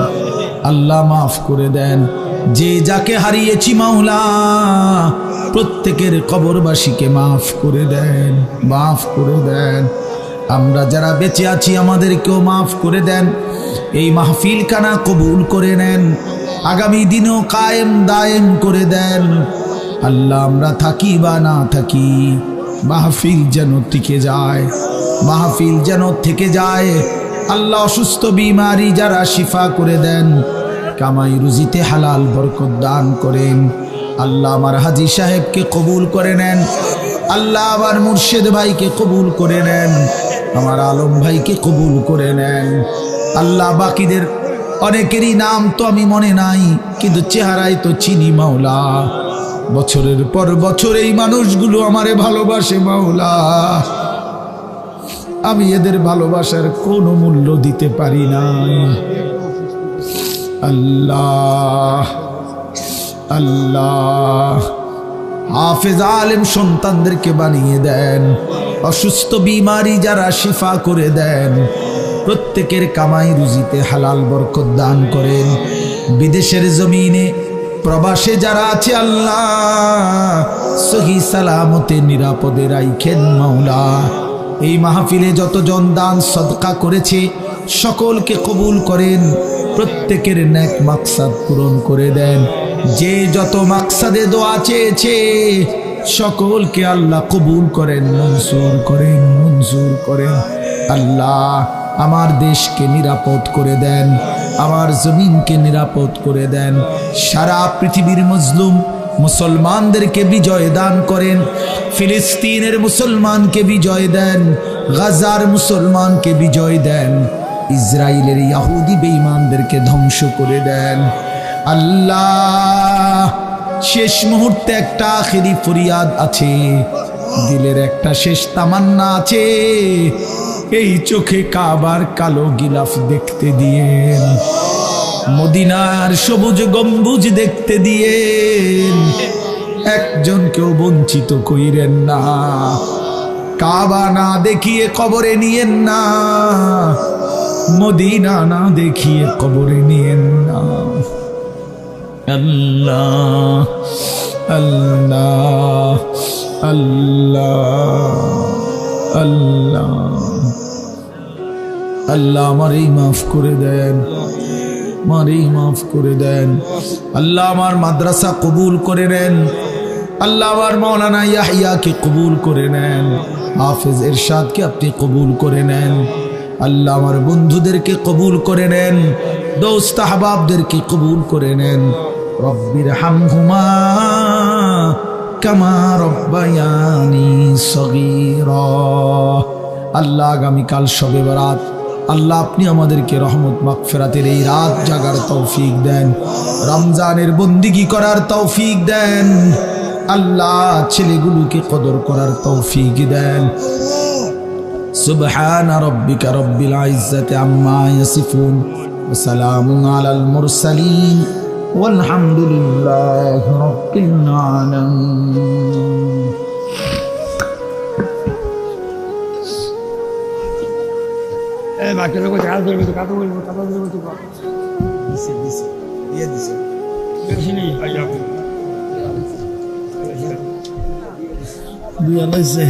A: আল্লাহ মাফ করে দেন। যে যাকে হারিয়েছি মাওলা প্রত্যেকের কবরবাসীকে মাফ করে দেন, মাফ করে দেন। আমরা যারা বেঁচে আছি আমাদেরকেও মাফ করে দেন, এই মাহফিল খানা কবুল করে নেন, আগামী দিনও কায়েম দায়েম করে দেন। আল্লাহ আমরা থাকি বা না থাকি, মাহফিল যেন টিকে যায়, মাহফিল যেন থেকে যায়। আল্লাহ অসুস্থ বিমারি যারা শিফা করে দেন, কামাই রুজিতে হালাল বরকত দান করেন। আল্লাহ আমার হাজী সাহেবকে কবুল করে নেন, আল্লাহ আমার মুর্শেদ ভাইকে কবুল করে নেন, আমার আলম ভাইকে কবুল করে নেন। আল্লাহ বাকিদের অনেকেরই নাম তো আমি মনে নাই, কিন্তু চেহারায় তো চিনি মাওলা। বছরের পর বছর এই মানুষগুলো আমারে ভালোবাসে মাওলা, আমি এদের ভালোবাসার কোনো মূল্য দিতে পারি না। আল্লাহ আল্লাহ হাফেজ আলেম সন্তানদেরকে বানিয়ে দেন, অসুস্থ বিমারি যারা শিফা করে দেন, প্রত্যেকের কামাই রুজিতে হালাল বরকত দান করেন। বিদেশের জমিনে প্রবাসে যারা আছে আল্লাহ সহি সালামতে নিরাপদে রাইখেন মাওলা। এই মাহফিলে যতজন দান সদকা করেছে সকলকে কবুল করেন, প্রত্যেকের নেক মাকসাদ পূরণ করে দেন। যে যত মাকসাদে দোয়া চেয়েছে সকলকে আল্লাহ কবুল করেন, মনসুর করেন, মনসুর করেন। আল্লাহ আমার দেশকে নিরাপদ করে দেন, আমার জমিনকে নিরাপদ করে দেন। সারা পৃথিবীর মজলুম মুসলমানদেরকে বিজয় দান করেন, ফিলিস্তিনের মুসলমানকে বিজয় দেন, গাজার মুসলমানকে বিজয় দেন, ইসরায়েলের ইহুদি বেঈমানদেরকে ধ্বংস করে দেন। আল্লাহ শেষ মুহূর্তে একটা আখেরি ফরিয়াদ আছে, দিলের একটা শেষ তামান্না আছে, এই চোখে কাবার কালো গিলাফ দেখতে দিয়েন, মদিনার সবুজ গম্বুজ দেখতে দিয়েন, একজনকেও বঞ্চিত কইরেন না। কাবা না দেখিয়ে কবরে নিয়েন না, মদিনা না দেখিয়ে কবরে নিয়েন না। আল্লাহ আল্লাহ আল্লাহ আল্লাহ আল্লাহ আমারই মাফ করে দেন, আমারই মাফ করে দেন। আল্লাহ আমার মাদ্রাসা কবুল করে নেন, আল্লাহ আমার মাওলানা ইয়াহিয়াকে কবুল করে নেন, হাফেজ ইরশাদকে আপনি কবুল করে নেন। আল্লাহ আমার বন্ধুদেরকে কবুল করে নেন, দোস্ত আহবাবদেরকে কবুল করে নেন। রব্বির হামহুমা কামা রব্বায়ানি সগীরা। আল্লাহ আগামীকাল শবে বরাত, আল্লাহ আপনি আমাদেরকে রহমত মাগফিরাতের এই রাত জাগার তৌফিক দেন, রমজানের বন্দিগি করার তৌফিক দেন। আল্লাহ ছেলেগুলোকে কদর করার তৌফিক দেন। সুবহান রাব্বিকা রব্বিল ইজ্জাতি আম্মা ইয়াসিফুন ওয়া সালামুন আলাল মুরসালিন ওয়ালহামদুলিল্লাহি রাব্বিল আলামিন।
B: বাকি লোক কাজ করবে তো কাজ বলবো, কাজ বলবো তো
A: দিছে দিছে দিয়ে দিছে
B: বেশি নেই
A: দিয়ে লাইছে।